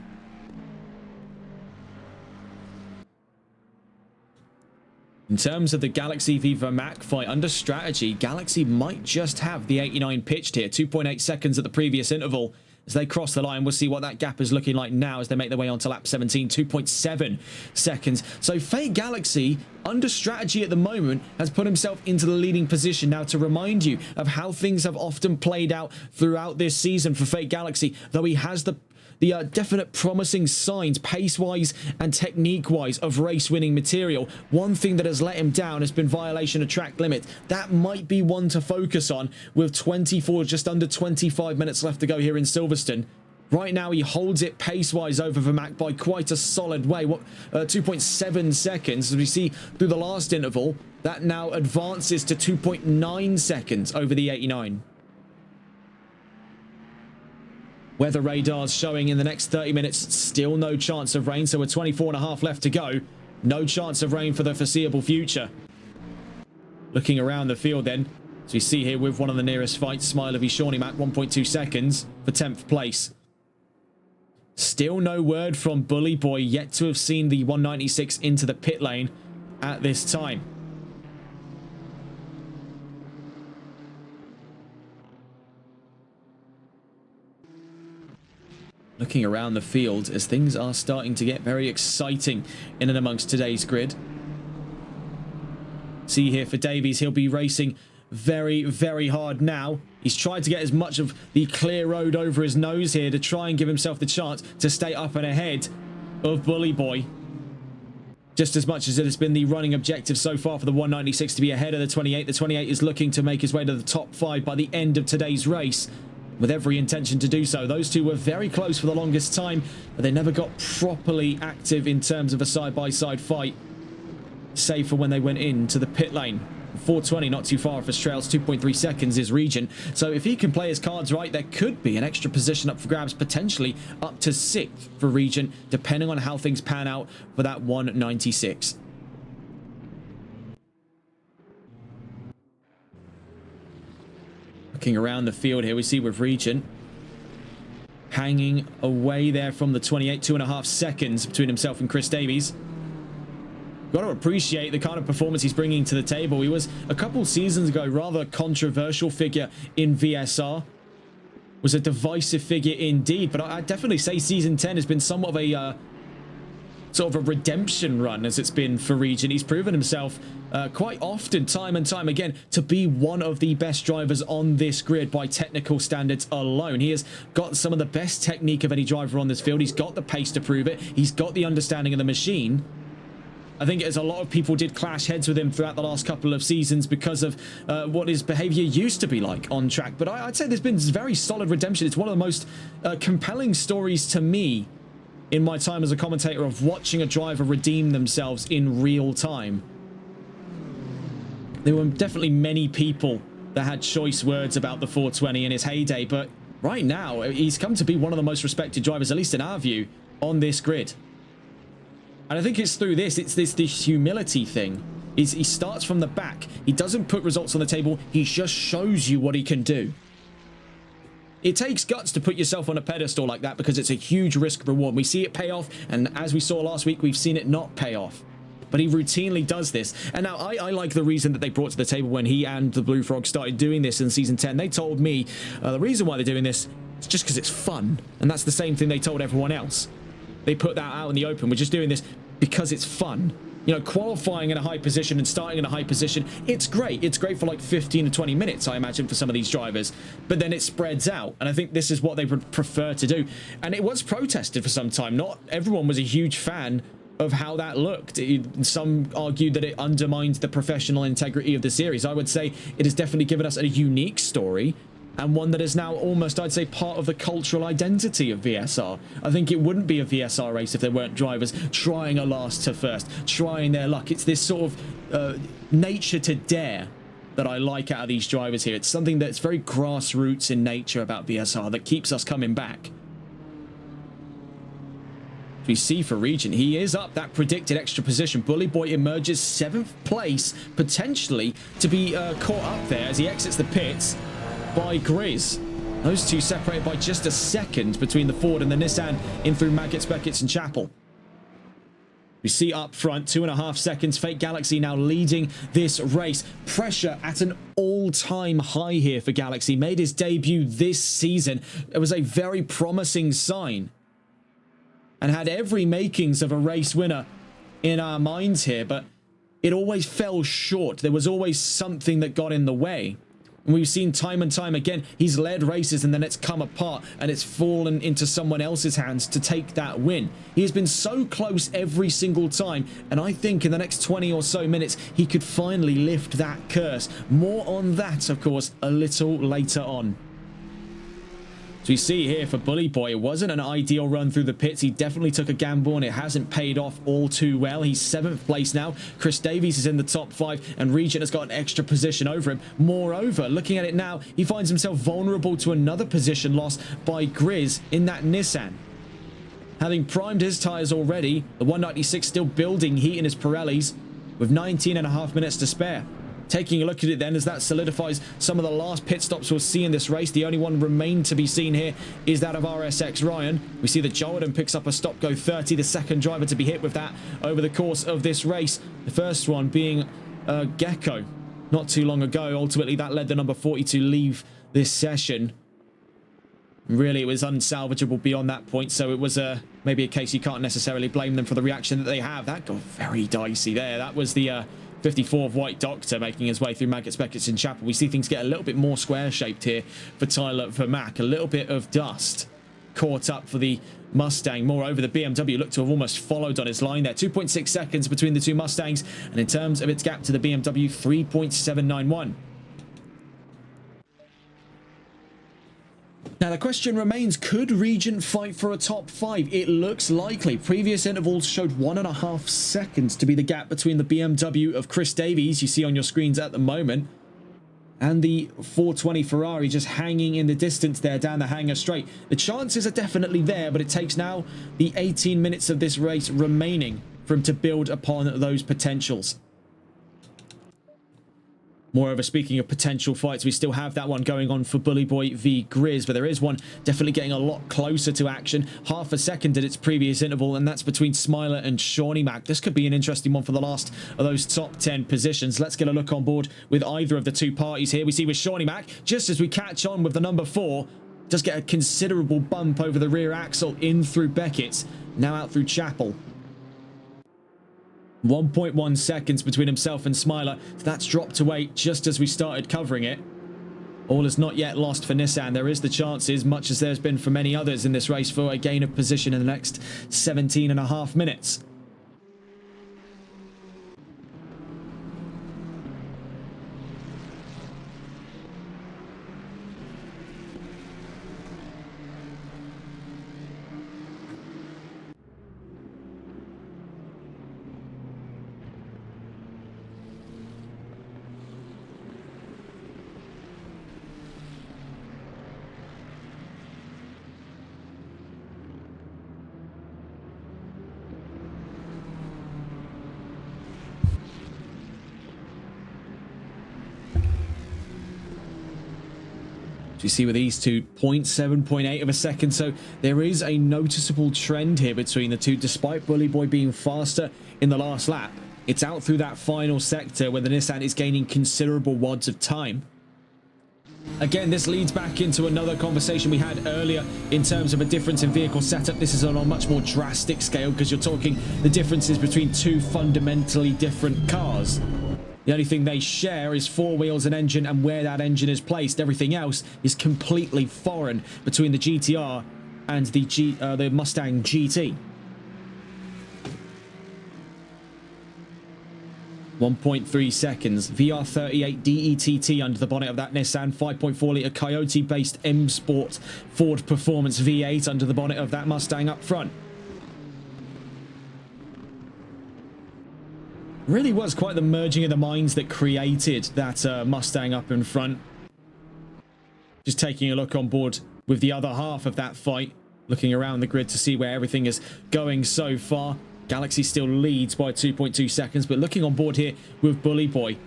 In terms of the Galaxy v Vermack fight, under strategy, Galaxy might just have the 89 pitched here. 2.8 seconds at the previous interval. As they cross the line, we'll see what that gap is looking like now as they make their way onto lap 17. 2.7 seconds. So Fake Galaxy, under strategy at the moment, has put himself into the leading position. Now, to remind you of how things have often played out throughout this season for Fake Galaxy, though he has the definite promising signs, pace-wise and technique-wise, of race-winning material. One thing that has let him down has been violation of track limit. That might be one to focus on with 24, just under 25 minutes left to go here in Silverstone. Right now, he holds it pace-wise over Vermack by quite a solid way. 2.7 seconds. As we see through the last interval, that now advances to 2.9 seconds over the 89. Weather radars showing in the next 30 minutes, still no chance of rain, so we're 24.5 left to go. No chance of rain for the foreseeable future. Looking around the field then, as we see here with one of the nearest fights, Smiler v Shawnee Mac, 1.2 seconds for 10th place. Still no word from Bully Boy, yet to have seen the 196 into the pit lane at this time. Looking around the field as things are starting to get very exciting in and amongst today's grid. See here for Davies, he'll be racing very, very hard now. He's tried to get as much of the clear road over his nose here to try and give himself the chance to stay up and ahead of Bully Boy. Just as much as it has been the running objective so far for the 196 to be ahead of the 28. The 28 is looking to make his way to the top 5 by the end of today's race, with every intention to do so. Those two were very close for the longest time, but they never got properly active in terms of a side-by-side fight, save for when they went into the pit lane. 420, not too far off his trails. 2.3 seconds is Region. So if he can play his cards right, there could be an extra position up for grabs, potentially up to 6th for Region, depending on how things pan out for that 196. Looking around the field here, we see with Region hanging away there from the 28, 2.5 seconds between himself and Chris Davies. got to appreciate the kind of performance he's bringing to the table. He was, a couple seasons ago, rather controversial figure in VSR. Was a divisive figure indeed, but I'd definitely say Season 10 has been somewhat of a sort of a redemption run as it's been for Regent. He's proven himself quite often, time and time again, to be one of the best drivers on this grid by technical standards alone. He has got some of the best technique of any driver on this field. He's got the pace to prove it. He's got the understanding of the machine. I think as a lot of people did clash heads with him throughout the last couple of seasons because of what his behavior used to be like on track. But I'd say there's been very solid redemption. It's one of the most compelling stories to me in my time as a commentator of watching a driver redeem themselves in real time. There were definitely many people that had choice words about the 420 in his heyday, but right now he's come to be one of the most respected drivers, at least in our view, on this grid. And I think it's through this, it's this humility thing. He starts from the back. He doesn't put results on the table. He just shows you what he can do. It takes guts to put yourself on a pedestal like that because it's a huge risk reward. We see it pay off, and as we saw last week, we've seen it not pay off. But he routinely does this. And now I like the reason that they brought to the table when he and the Blue Frog started doing this in Season 10. They told me the reason why they're doing this is just because it's fun. And that's the same thing they told everyone else. They put that out in the open. We're just doing this because it's fun. You know, qualifying in a high position and starting in a high position, it's great. It's great for like 15 to 20 minutes, I imagine, for some of these drivers. But then it spreads out. And I think this is what they would prefer to do. And it was protested for some time. Not everyone was a huge fan of how that looked. Some argued that it undermined the professional integrity of the series. I would say it has definitely given us a unique story, and one that is now almost, I'd say, part of the cultural identity of VSR. I think it wouldn't be a VSR race if there weren't drivers trying a last to first, trying their luck. It's this sort of nature to dare that I like out of these drivers here. It's something that's very grassroots in nature about VSR that keeps us coming back. We see for Regent, he is up that predicted extra position. Bully Boy emerges 7th place, potentially to be caught up there as he exits the pits by Grizz. Those two separated by just a second between the Ford and the Nissan in through Maggots, Beckett's and Chapel. We see up front 2.5 seconds. Fake Galaxy now leading this race. Pressure at an all-time high here for Galaxy. Made his debut this season. It was a very promising sign and had every makings of a race winner in our minds here, but it always fell short. There was always something that got in the way. And we've seen time and time again, he's led races and then it's come apart and it's fallen into someone else's hands to take that win. He has been so close every single time, and I think in the next 20 or so minutes, he could finally lift that curse. More on that, of course, a little later on. So you see here for Bully Boy, it wasn't an ideal run through the pits. He definitely took a gamble and it hasn't paid off all too well. He's 7th place now. Chris Davies is in the top 5 and Regent has got an extra position over him. Moreover, looking at it now, he finds himself vulnerable to another position loss by Grizz in that Nissan. Having primed his tyres already, the 196 still building heat in his Pirellis with 19.5 minutes to spare. Taking a look at it then, as that solidifies some of the last pit stops we'll see in this race. The only one remain to be seen here is that of RSX Ryan. We see that Jordan picks up a stop go 30, the second driver to be hit with that over the course of this race. The first one being Gecko not too long ago. Ultimately, that led the number 40 to leave this session. Really, it was unsalvageable beyond that point, so it was maybe a case you can't necessarily blame them for the reaction that they have. That got very dicey there. That was the 54 of White Doctor making his way through Maggots, Beckett's and Chapel. We see things get a little bit more square-shaped here for Tyler, for Mac. A little bit of dust caught up for the Mustang. Moreover, the BMW looked to have almost followed on his line there. 2.6 seconds between the two Mustangs, and in terms of its gap to the BMW, 3.791. Now, the question remains, could Regent fight for a top 5? It looks likely. Previous intervals showed 1.5 seconds to be the gap between the BMW of Chris Davies, you see on your screens at the moment, and the 420 Ferrari just hanging in the distance there down the hangar straight. The chances are definitely there, but it takes now the 18 minutes of this race remaining for him to build upon those potentials. Moreover, speaking of potential fights, we still have that one going on for Bully Boy v Grizz, but there is one definitely getting a lot closer to action. Half a second at its previous interval, and that's between Smiler and Shawnee Mac. This could be an interesting one for the last of those top 10 positions. Let's get a look on board with either of the two parties here. We see with Shawnee Mac, just as we catch on with the number 4, does get a considerable bump over the rear axle in through Beckett's, now out through Chapel. 1.1 seconds between himself and Smiler. So that's dropped away just as we started covering it. All is not yet lost for Nissan. There is the chances, much as there's been for many others in this race, for a gain of position in the next 17.5 minutes. So you see with these two, 0.7, 0.8 of a second. So there is a noticeable trend here between the two, despite Bully Boy being faster in the last lap. It's out through that final sector where the Nissan is gaining considerable wads of time. Again, this leads back into another conversation we had earlier in terms of a difference in vehicle setup. This is on a much more drastic scale because you're talking the differences between two fundamentally different cars. The only thing they share is 4 wheels and engine and where that engine is placed. Everything else is completely foreign between the GTR and the Mustang GT. 1.3 seconds. VR38 DETT under the bonnet of that Nissan. 5.4 litre Coyote-based M Sport Ford Performance V8 under the bonnet of that Mustang up front. Really was quite the merging of the minds that created that Mustang up in front. Just taking a look on board with the other half of that fight, looking around the grid to see where everything is going so far. Galaxy still leads by 2.2 seconds, but looking on board here with Bully Boy,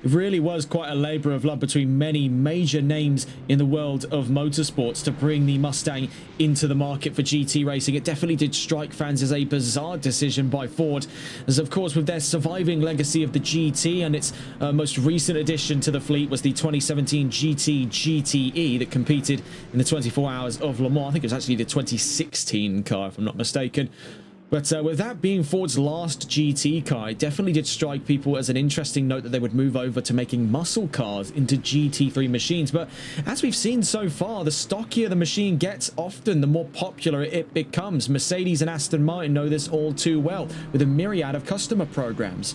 it really was quite a labour of love between many major names in the world of motorsports to bring the Mustang into the market for GT racing. It definitely did strike fans as a bizarre decision by Ford, as of course with their surviving legacy of the GT, and its most recent addition to the fleet was the 2017 GT GTE that competed in the 24 Hours of Le Mans. I think it was actually the 2016 car, if I'm not mistaken. But with that being Ford's last GT car, it definitely did strike people as an interesting note that they would move over to making muscle cars into GT3 machines. But as we've seen so far, the stockier the machine gets, often the more popular it becomes. Mercedes and Aston Martin know this all too well, with a myriad of customer programs.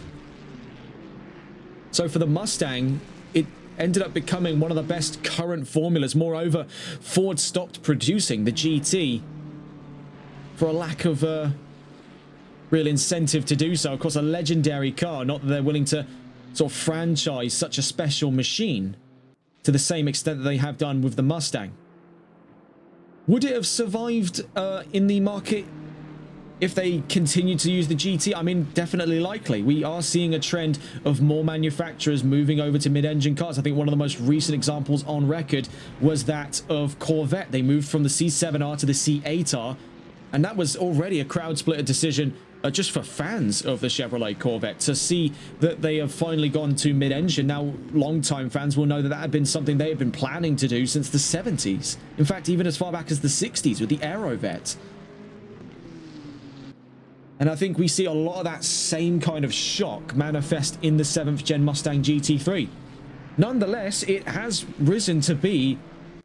So for the Mustang, it ended up becoming one of the best current formulas. Moreover, Ford stopped producing the GT for a lack of real incentive to do so. Of course, a legendary car, not that they're willing to sort of franchise such a special machine to the same extent that they have done with the Mustang. Would it have survived in the market if they continued to use the GT? I mean, definitely likely. We are seeing a trend of more manufacturers moving over to mid-engine cars. I think one of the most recent examples on record was that of Corvette. They moved from the C7R to the C8R, and that was already a crowd splitter decision just for fans of the Chevrolet Corvette. To see that they have finally gone to mid-engine, now long-time fans will know that that had been something they had been planning to do since the 70s. In fact, even as far back as the 60s with the Aerovette. And I think we see a lot of that same kind of shock manifest in the 7th Gen Mustang GT3. Nonetheless, it has risen to be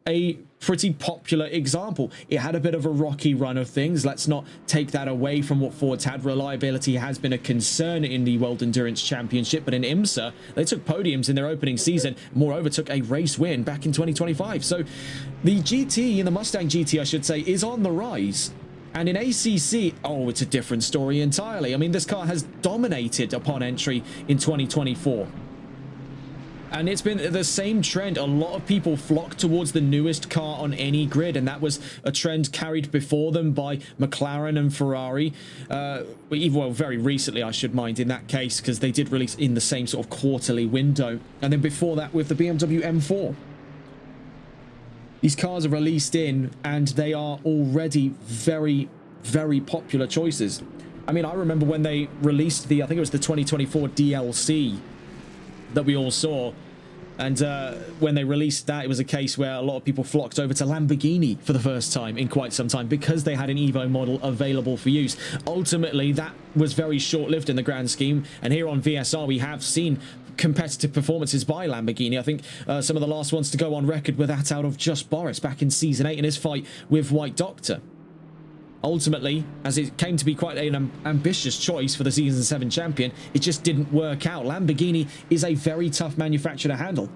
a pretty popular example. It had a bit of a rocky run of things. Let's not take that away from what Ford's had. Reliability has been a concern in the World Endurance Championship, but in IMSA, they took podiums in their opening season. Moreover, took a race win back in 2025. So the GT, in the Mustang GT, I should say, is on the rise. And in ACC, oh, it's a different story entirely. I mean, this car has dominated upon entry in 2024. And it's been the same trend. A lot of people flock towards the newest car on any grid, and that was a trend carried before them by McLaren and Ferrari. Well, very recently, I should mind, in that case, because they did release in the same sort of quarterly window. And then before that with the BMW M4. These cars are released in, and they are already very, very popular choices. I mean, I remember when they released I think it was the 2024 DLC that we all saw, and when they released that, it was a case where a lot of people flocked over to Lamborghini for the first time in quite some time because they had an Evo model available for use. Ultimately, that was very short-lived in the grand scheme, and here on VSR we have seen competitive performances by Lamborghini. I think some of the last ones to go on record were that out of Just Boris back in Season 8 in his fight with White Doctor. Ultimately, as it came to be quite an ambitious choice for the Season 7 champion, it just didn't work out. Lamborghini is a very tough manufacturer to handle.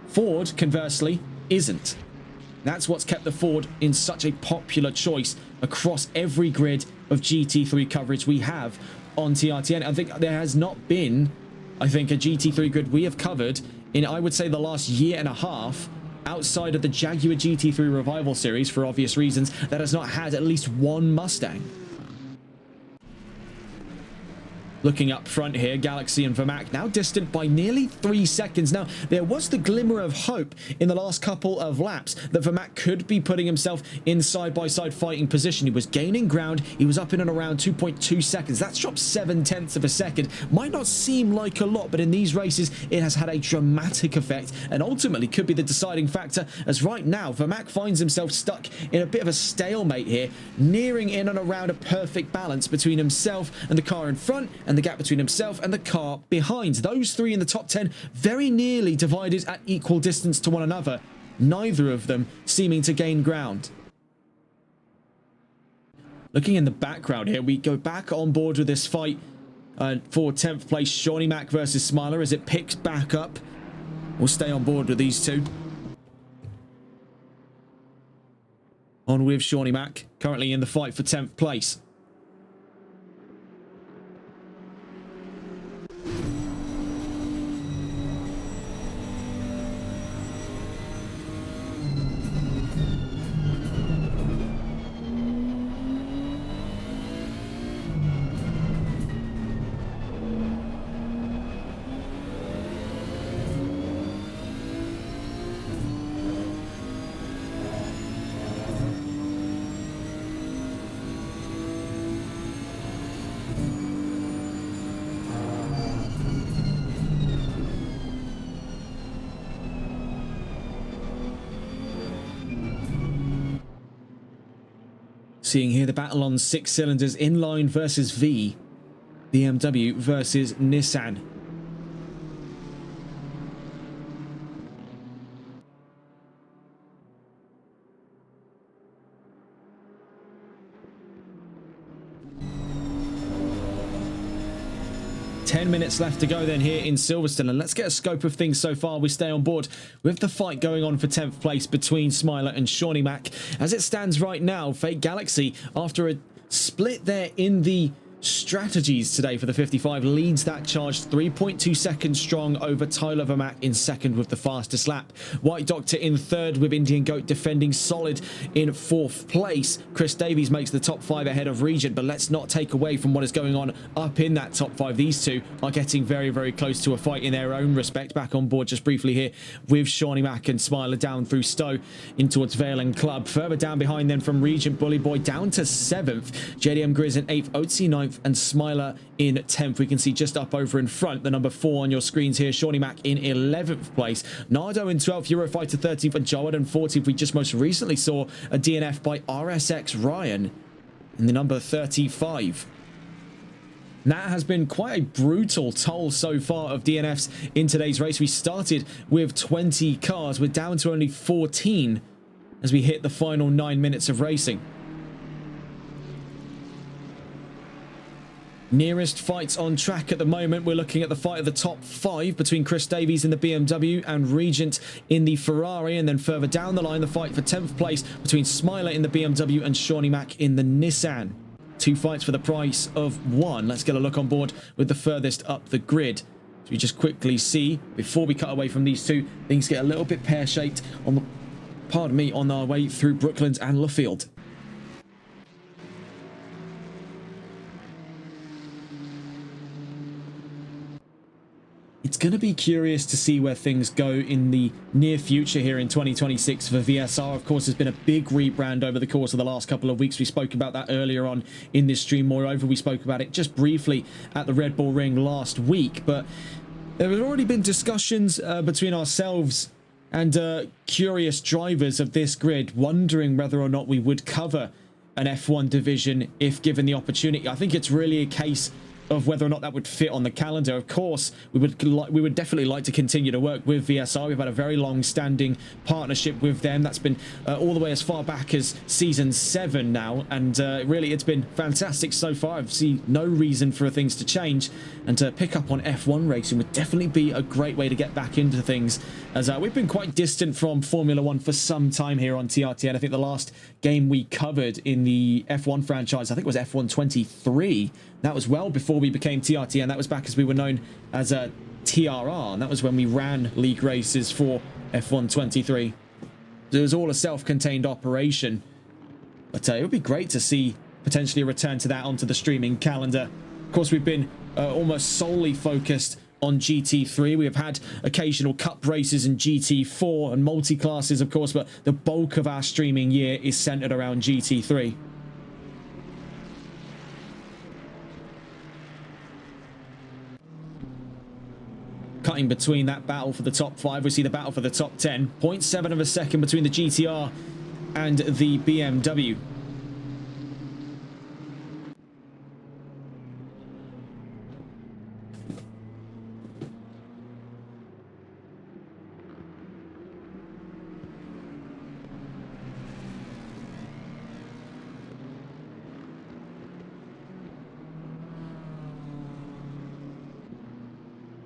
Ford, conversely, isn't. That's what's kept the Ford in such a popular choice across every grid of GT3 coverage we have on TRTN. I think there has not been, a GT3 grid we have covered in, I would say, the last year and a half, outside of the Jaguar GT3 Revival Series, for obvious reasons, that has not had at least one Mustang. Looking up front here, Galaxy and Vermac now distant by nearly 3 seconds. Now, there was the glimmer of hope in the last couple of laps that Vermac could be putting himself in side-by-side fighting position. He was gaining ground. He was up in and around 2.2 seconds. That's dropped 0.7 of a second. Might not seem like a lot, but in these races, it has had a dramatic effect and ultimately could be the deciding factor, as right now, Vermac finds himself stuck in a bit of a stalemate here, nearing in and around a perfect balance between himself and the car in front, and the gap between himself and the car behind. Those three in the top 10 very nearly divided at equal distance to one another, neither of them seeming to gain ground. Looking in the background here, we go back on board with this fight for 10th place, Shawnee Mac versus Smiler, as it picks back up. We'll stay on board with these two. On with Shawnee Mac, currently in the fight for 10th place. Seeing here the battle on 6 cylinders, inline versus V, BMW versus Nissan. Minutes left to go then here in Silverstone, and let's get a scope of things so far. We stay on board with the fight going on for 10th place between Smiler and Shawnee Mac. As it stands right now, Fake Galaxy, after a split there in the strategies today for the 55, leads that charge 3.2 seconds strong over Tyler Vermac in second with the fastest lap. White Doctor in third, with Indian Goat defending solid in 4th place. Chris Davies makes the top 5 ahead of Regent, but let's not take away from what is going on up in that top 5. These two are getting very, very close to a fight in their own respect. Back on board just briefly here with Shawnee Mac and Smiler down through Stowe in towards Vale and Club. Further down behind then from Regent, Bully Boy down to 7th. JDM Grizz in 8th, Otzi 9th, and Smiler in 10th. We can see just up over in front the number 4 on your screens here, Shawnee Mac in 11th place, Nardo in 12th, Eurofighter 13th, and Jawad in 14th. We just most recently saw a DNF by RSX Ryan in the number 35. That has been quite a brutal toll so far of DNFs in today's race. We started with 20 cars. We're down to only 14 as we hit the final 9 minutes of racing. Nearest fights on track at the moment, we're looking at the fight of the top 5 between Chris Davies in the BMW and Regent in the Ferrari, and then further down the line the fight for 10th place between Smiler in the BMW and Shawnee Mac in the Nissan. 2 fights for the price of 1. Let's get a look on board with the furthest up the grid. So we just quickly see, before we cut away from these two, things get a little bit pear-shaped on the, pardon me, on our way through Brooklands and Luffield. It's going to be curious to see where things go in the near future here in 2026 for VSR. Of course, there's been a big rebrand over the course of the last couple of weeks. We spoke about that earlier on in this stream. Moreover, we spoke about it just briefly at the Red Bull Ring last week. But there have already been discussions between ourselves and curious drivers of this grid, wondering whether or not we would cover an F1 division if given the opportunity. I think it's really a case of whether or not that would fit on the calendar. Of course, we would definitely like to continue to work with VSR. We've had a very long-standing partnership with them. That's been all the way as far back as season 7 now, and really it's been fantastic so far. I see no reason for things to change, and to pick up on F1 racing would definitely be a great way to get back into things, as we've been quite distant from Formula 1 for some time here on TRTN. I think the last game we covered in the F1 franchise, I think it was F1 23. That was well before we became TRTN. That was back as we were known as a TRR, and that was when we ran league races for F1 23. It was all a self-contained operation, but it would be great to see potentially a return to that onto the streaming calendar. Of course, we've been almost solely focused on GT3. We have had occasional cup races in GT4 and multi-classes, of course, but the bulk of our streaming year is centered around GT3. Cutting between that battle for the top 5, we see the battle for the top 10. 0.7 of a second between the GTR and the BMW.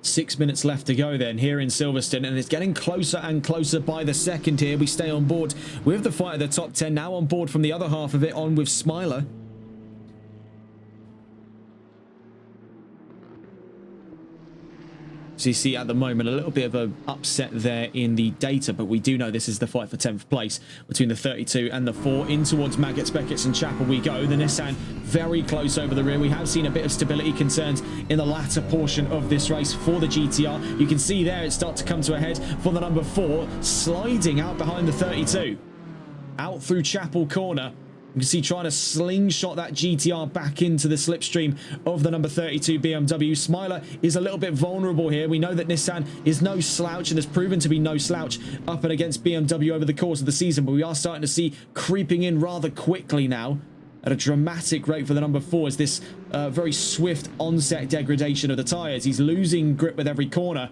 6 minutes left to go then here in Silverstone, and it's getting closer and closer by the second here. We stay on board with the fight of the top 10, now on board from the other half of it, on with Smiler. So you see at the moment a little bit of an upset there in the data, but we do know this is the fight for 10th place between the 32 and the 4. In towards Maggots, Beckett's and Chapel we go. The Nissan very close over the rear. We have seen a bit of stability concerns in the latter portion of this race for the GTR. You can see there it starts to come to a head for the number 4, sliding out behind the 32. Out through Chapel Corner. You can see trying to slingshot that GTR back into the slipstream of the number 32 BMW. Smiler is a little bit vulnerable here. We know that Nissan is no slouch and has proven to be no slouch up and against BMW over the course of the season, but we are starting to see creeping in rather quickly now at a dramatic rate for the number 4 as this very swift onset degradation of the tyres. He's losing grip with every corner.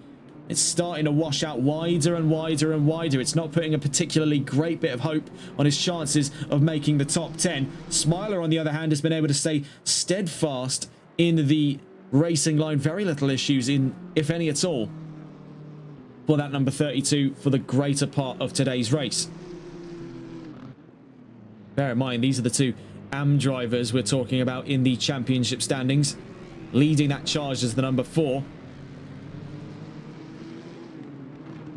It's starting to wash out wider and wider and wider. It's not putting a particularly great bit of hope on his chances of making the top 10. Smiler, on the other hand, has been able to stay steadfast in the racing line. Very little issues, in, if any at all, for that number 32 for the greater part of today's race. Bear in mind, these are the two AM drivers we're talking about in the championship standings. Leading that charge as the number 4.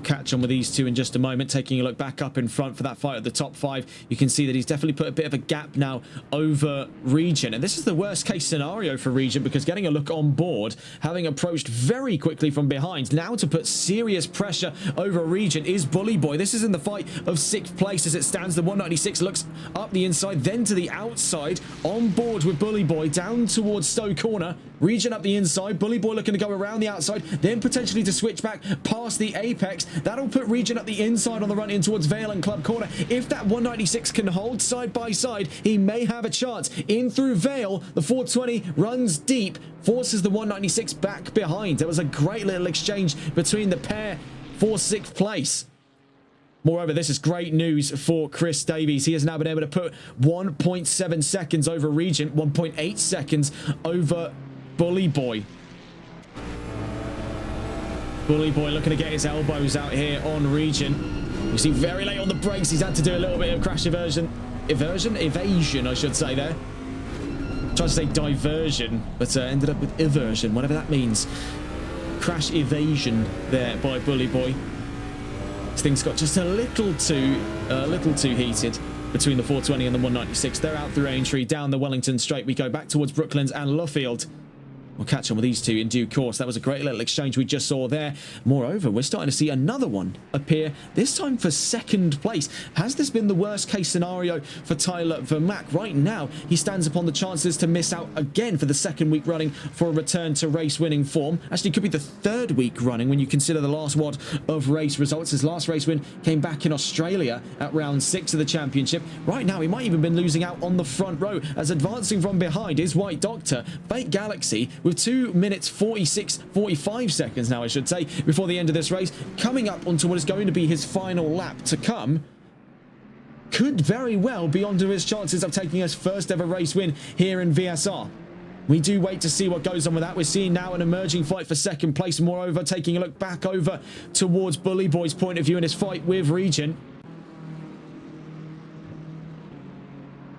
Catch on with these two in just a moment. Taking a look back up in front for that fight at the top 5, you can see that he's definitely put a bit of a gap now over Regent, and this is the worst case scenario for Regent, because getting a look on board, having approached very quickly from behind, now to put serious pressure over Regent is Bully Boy. This is in the fight of 6th place as it stands. The 196 looks up the inside, then to the outside, on board with Bully Boy down towards Stowe Corner. Regent up the inside, Bully Boy looking to go around the outside, then potentially to switch back past the apex. That'll put Regent up the inside on the run in towards Vale and Club Corner. If that 196 can hold side by side, he may have a chance. In through Vale, the 420 runs deep, forces the 196 back behind. There was a great little exchange between the pair for 6th place. Moreover, this is great news for Chris Davies. He has now been able to put 1.7 seconds over Regent, 1.8 seconds over Bully Boy. Bully Boy looking to get his elbows out here on Regent. You see very late on the brakes, he's had to do a little bit of crash evasion, I should say there. Tried to say diversion, but ended up with eversion, whatever that means. crash evasion there by Bully Boy. This thing's got just a little too heated between the 420 and the 196. They're out through Aintree, down the Wellington Straight. We go back towards Brooklands and Luffield. We'll catch on with these two in due course. That was a great little exchange we just saw there. Moreover, we're starting to see another one appear, this time for second place. Has this been the worst case scenario for Tyler Vermack? Right now, he stands upon the chances to miss out again for the second week running for a return to race winning form. Actually, it could be the third week running when you consider the last wad of race results. His last race win came back in Australia at round 6 of the championship. Right now, he might even been losing out on the front row, as advancing from behind is White Doctor. Fake Galaxy with 2 minutes 45 seconds now, I should say, before the end of this race, coming up onto what is going to be his final lap to come. Could very well be onto his chances of taking his first ever race win here in VSR. We do wait to see what goes on with that. We're seeing now an emerging fight for second place. Moreover, taking a look back over towards Bully Boy's point of view in his fight with Regent.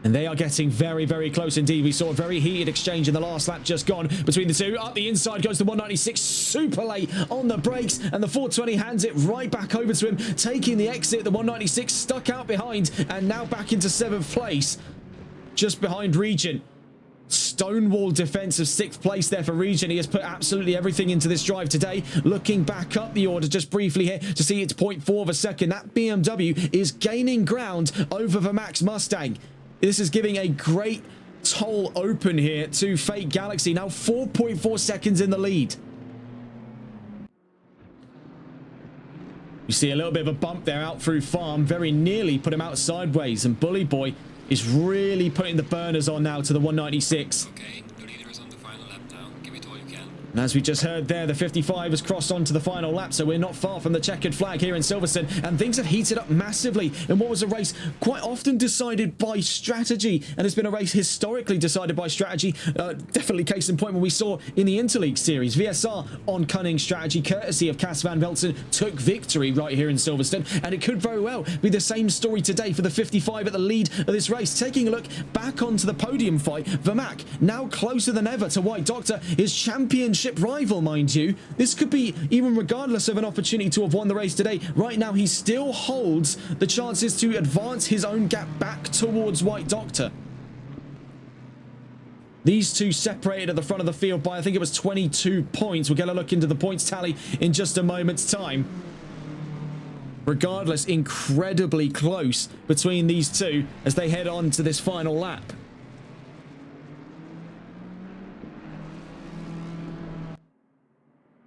And they are getting very, very close indeed. We saw a very heated exchange in the last lap just gone between the two. Up the inside goes the 196, super late on the brakes, and the 420 hands it right back over to him, taking the exit. The 196 stuck out behind and now back into 7th place, just behind Regent. Stonewall defense of 6th place there for Regent. He has put absolutely everything into this drive today. Looking back up the order just briefly here to see it's 0.4 of a second. That BMW is gaining ground over the Max Mustang. This is giving a great toll open here to Fake Galaxy. Now 4.4 seconds in the lead. You see a little bit of a bump there out through Farm. Very nearly put him out sideways. And Bully Boy is really putting the burners on now to the 196. Okay, the leader is on the final lap now. Give it all you can. And as we just heard there, the 55 has crossed onto the final lap, so we're not far from the checkered flag here in Silverstone, and things have heated up massively in what was a race quite often decided by strategy, and it's been a race historically decided by strategy. Definitely case in point when we saw in the Interleague series, VSR on cunning strategy, courtesy of Cas van Velzen, took victory right here in Silverstone, and it could very well be the same story today for the 55 at the lead of this race. Taking a look back onto the podium fight, Vermack now closer than ever to White Doctor, his championship rival, mind you. This could be, even regardless of an opportunity to have won the race today, right now he still holds the chances to advance his own gap back towards White Doctor. These two separated at the front of the field by, I think it was 22 points. We'll get a look into the points tally in just a moment's time. Regardless, incredibly close between these two as they head on to this final lap.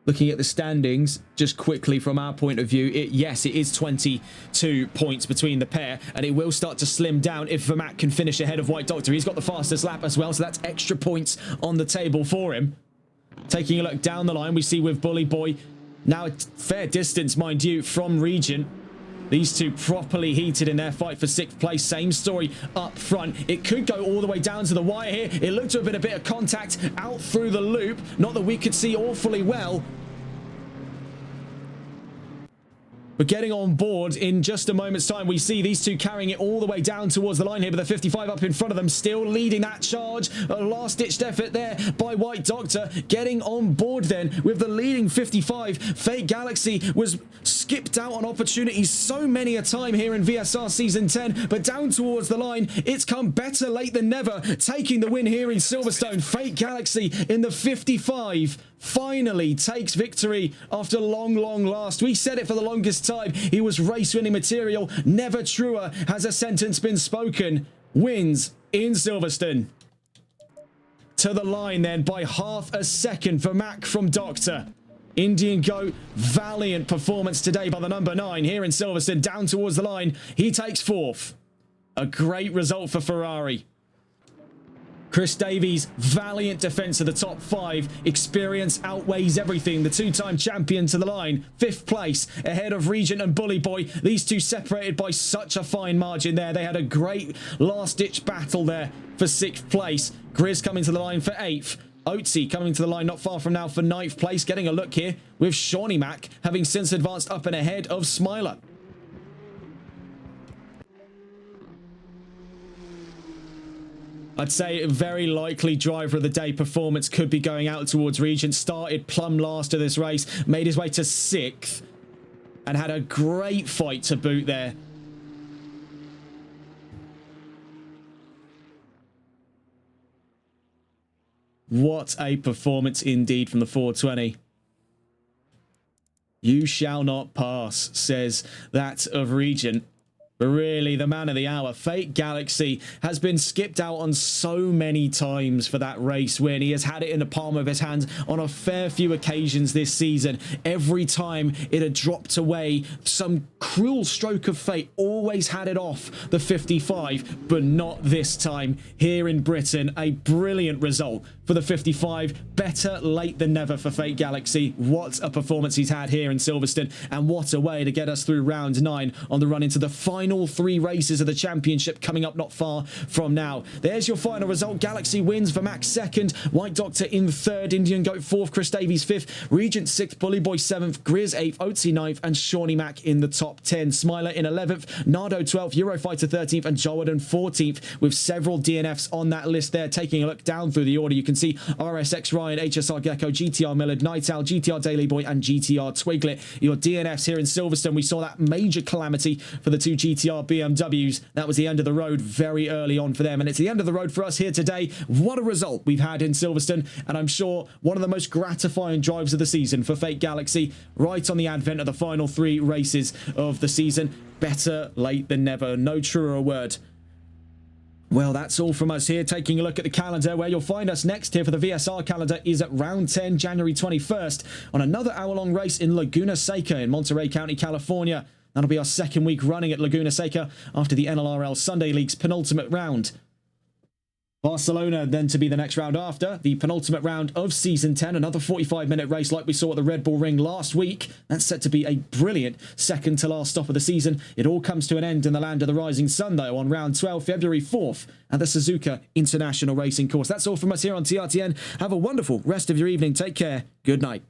Looking at the standings, just quickly from our point of view, yes, it is 22 points between the pair, and it will start to slim down if Vermack can finish ahead of White Doctor. He's got the fastest lap as well, so that's extra points on the table for him. Taking a look down the line, we see with Bully Boy, now a fair distance, mind you, from Regent. These two properly heated in their fight for 6th place. Same story up front. It could go all the way down to the wire here. It looked to have been a bit of contact out through the loop. Not that we could see awfully well. But getting on board in just a moment's time, we see these two carrying it all the way down towards the line here, but the 55 up in front of them, still leading that charge. A last-ditched effort there by White Doctor, getting on board then with the leading 55. Fake Galaxy was skipped out on opportunities so many a time here in VSR Season 10, but down towards the line, it's come better late than never, taking the win here in Silverstone. Fake Galaxy in the 55 finally takes victory after long last. We said it for the longest time. He was race-winning material. Never truer has a sentence been spoken. Wins in Silverstone. To the line then by half a second for Mac from Doctor. Indian Goat, valiant performance today by the number 9 here in Silverstone. Down towards the line, he takes 4th. A great result for Ferrari. Chris Davies, valiant defense of the top 5. Experience outweighs everything. The 2-time champion to the line. 5th place ahead of Regent and Bully Boy. These two separated by such a fine margin there. They had a great last-ditch battle there for 6th place. Grizz coming to the line for 8th. Oatsy coming to the line not far from now for 9th place. Getting a look here with Shawnee Mac having since advanced up and ahead of Smiler. I'd say a very likely driver of the day performance could be going out towards Regent. Started plumb last of this race, made his way to 6th, and had a great fight to boot there. What a performance indeed from the 420. You shall not pass, says that of Regent. But really, the man of the hour, Fate Galaxy, has been skipped out on so many times for that race win. He has had it in the palm of his hand on a fair few occasions this season. Every time it had dropped away, some cruel stroke of fate always had it off the 55, but not this time. Here in Britain, a brilliant result for the 55. Better late than never for Fate Galaxy. What a performance he's had here in Silverstone, and what a way to get us through round 9 on the run into the final 3 races of the championship coming up not far from now. There's your final result. Galaxy wins, Vermax 2nd, White Doctor in 3rd, Indian Goat 4th, Chris Davies 5th, Regent 6th, Bully Boy 7th, Grizz 8th, Oatsy 9th, and Shawnee Mac in the top 10. Smiler in 11th, Nardo 12th, Eurofighter 13th, and Jordan 14th, with several DNFs on that list there. Taking a look down through the order, you can see RSX Ryan, HSR Gecko, GTR Millard, Night Owl, GTR Daily Boy, and GTR Twiglet. Your DNFs here in Silverstone. We saw that major calamity for the 2 GTR BMWs. That was the end of the road very early on for them, and it's the end of the road for us here today. What a result we've had in Silverstone, and I'm sure one of the most gratifying drives of the season for Fate Galaxy, right on the advent of the final 3 races of the season. Better late than never. No truer word. Well, that's all from us here. Taking a look at the calendar, where you'll find us next here for the VSR calendar is at round 10, January 21st, on another hour-long race in Laguna Seca in Monterey County, California. That'll be our 2nd week running at Laguna Seca after the NLRL Sunday League's penultimate round. Barcelona then to be the next round after, the penultimate round of Season 10, another 45-minute race like we saw at the Red Bull Ring last week. That's set to be a brilliant second to last stop of the season. It all comes to an end in the land of the rising sun, though, on round 12, February 4th, at the Suzuka International Racing Course. That's all from us here on TRTN. Have a wonderful rest of your evening. Take care. Good night.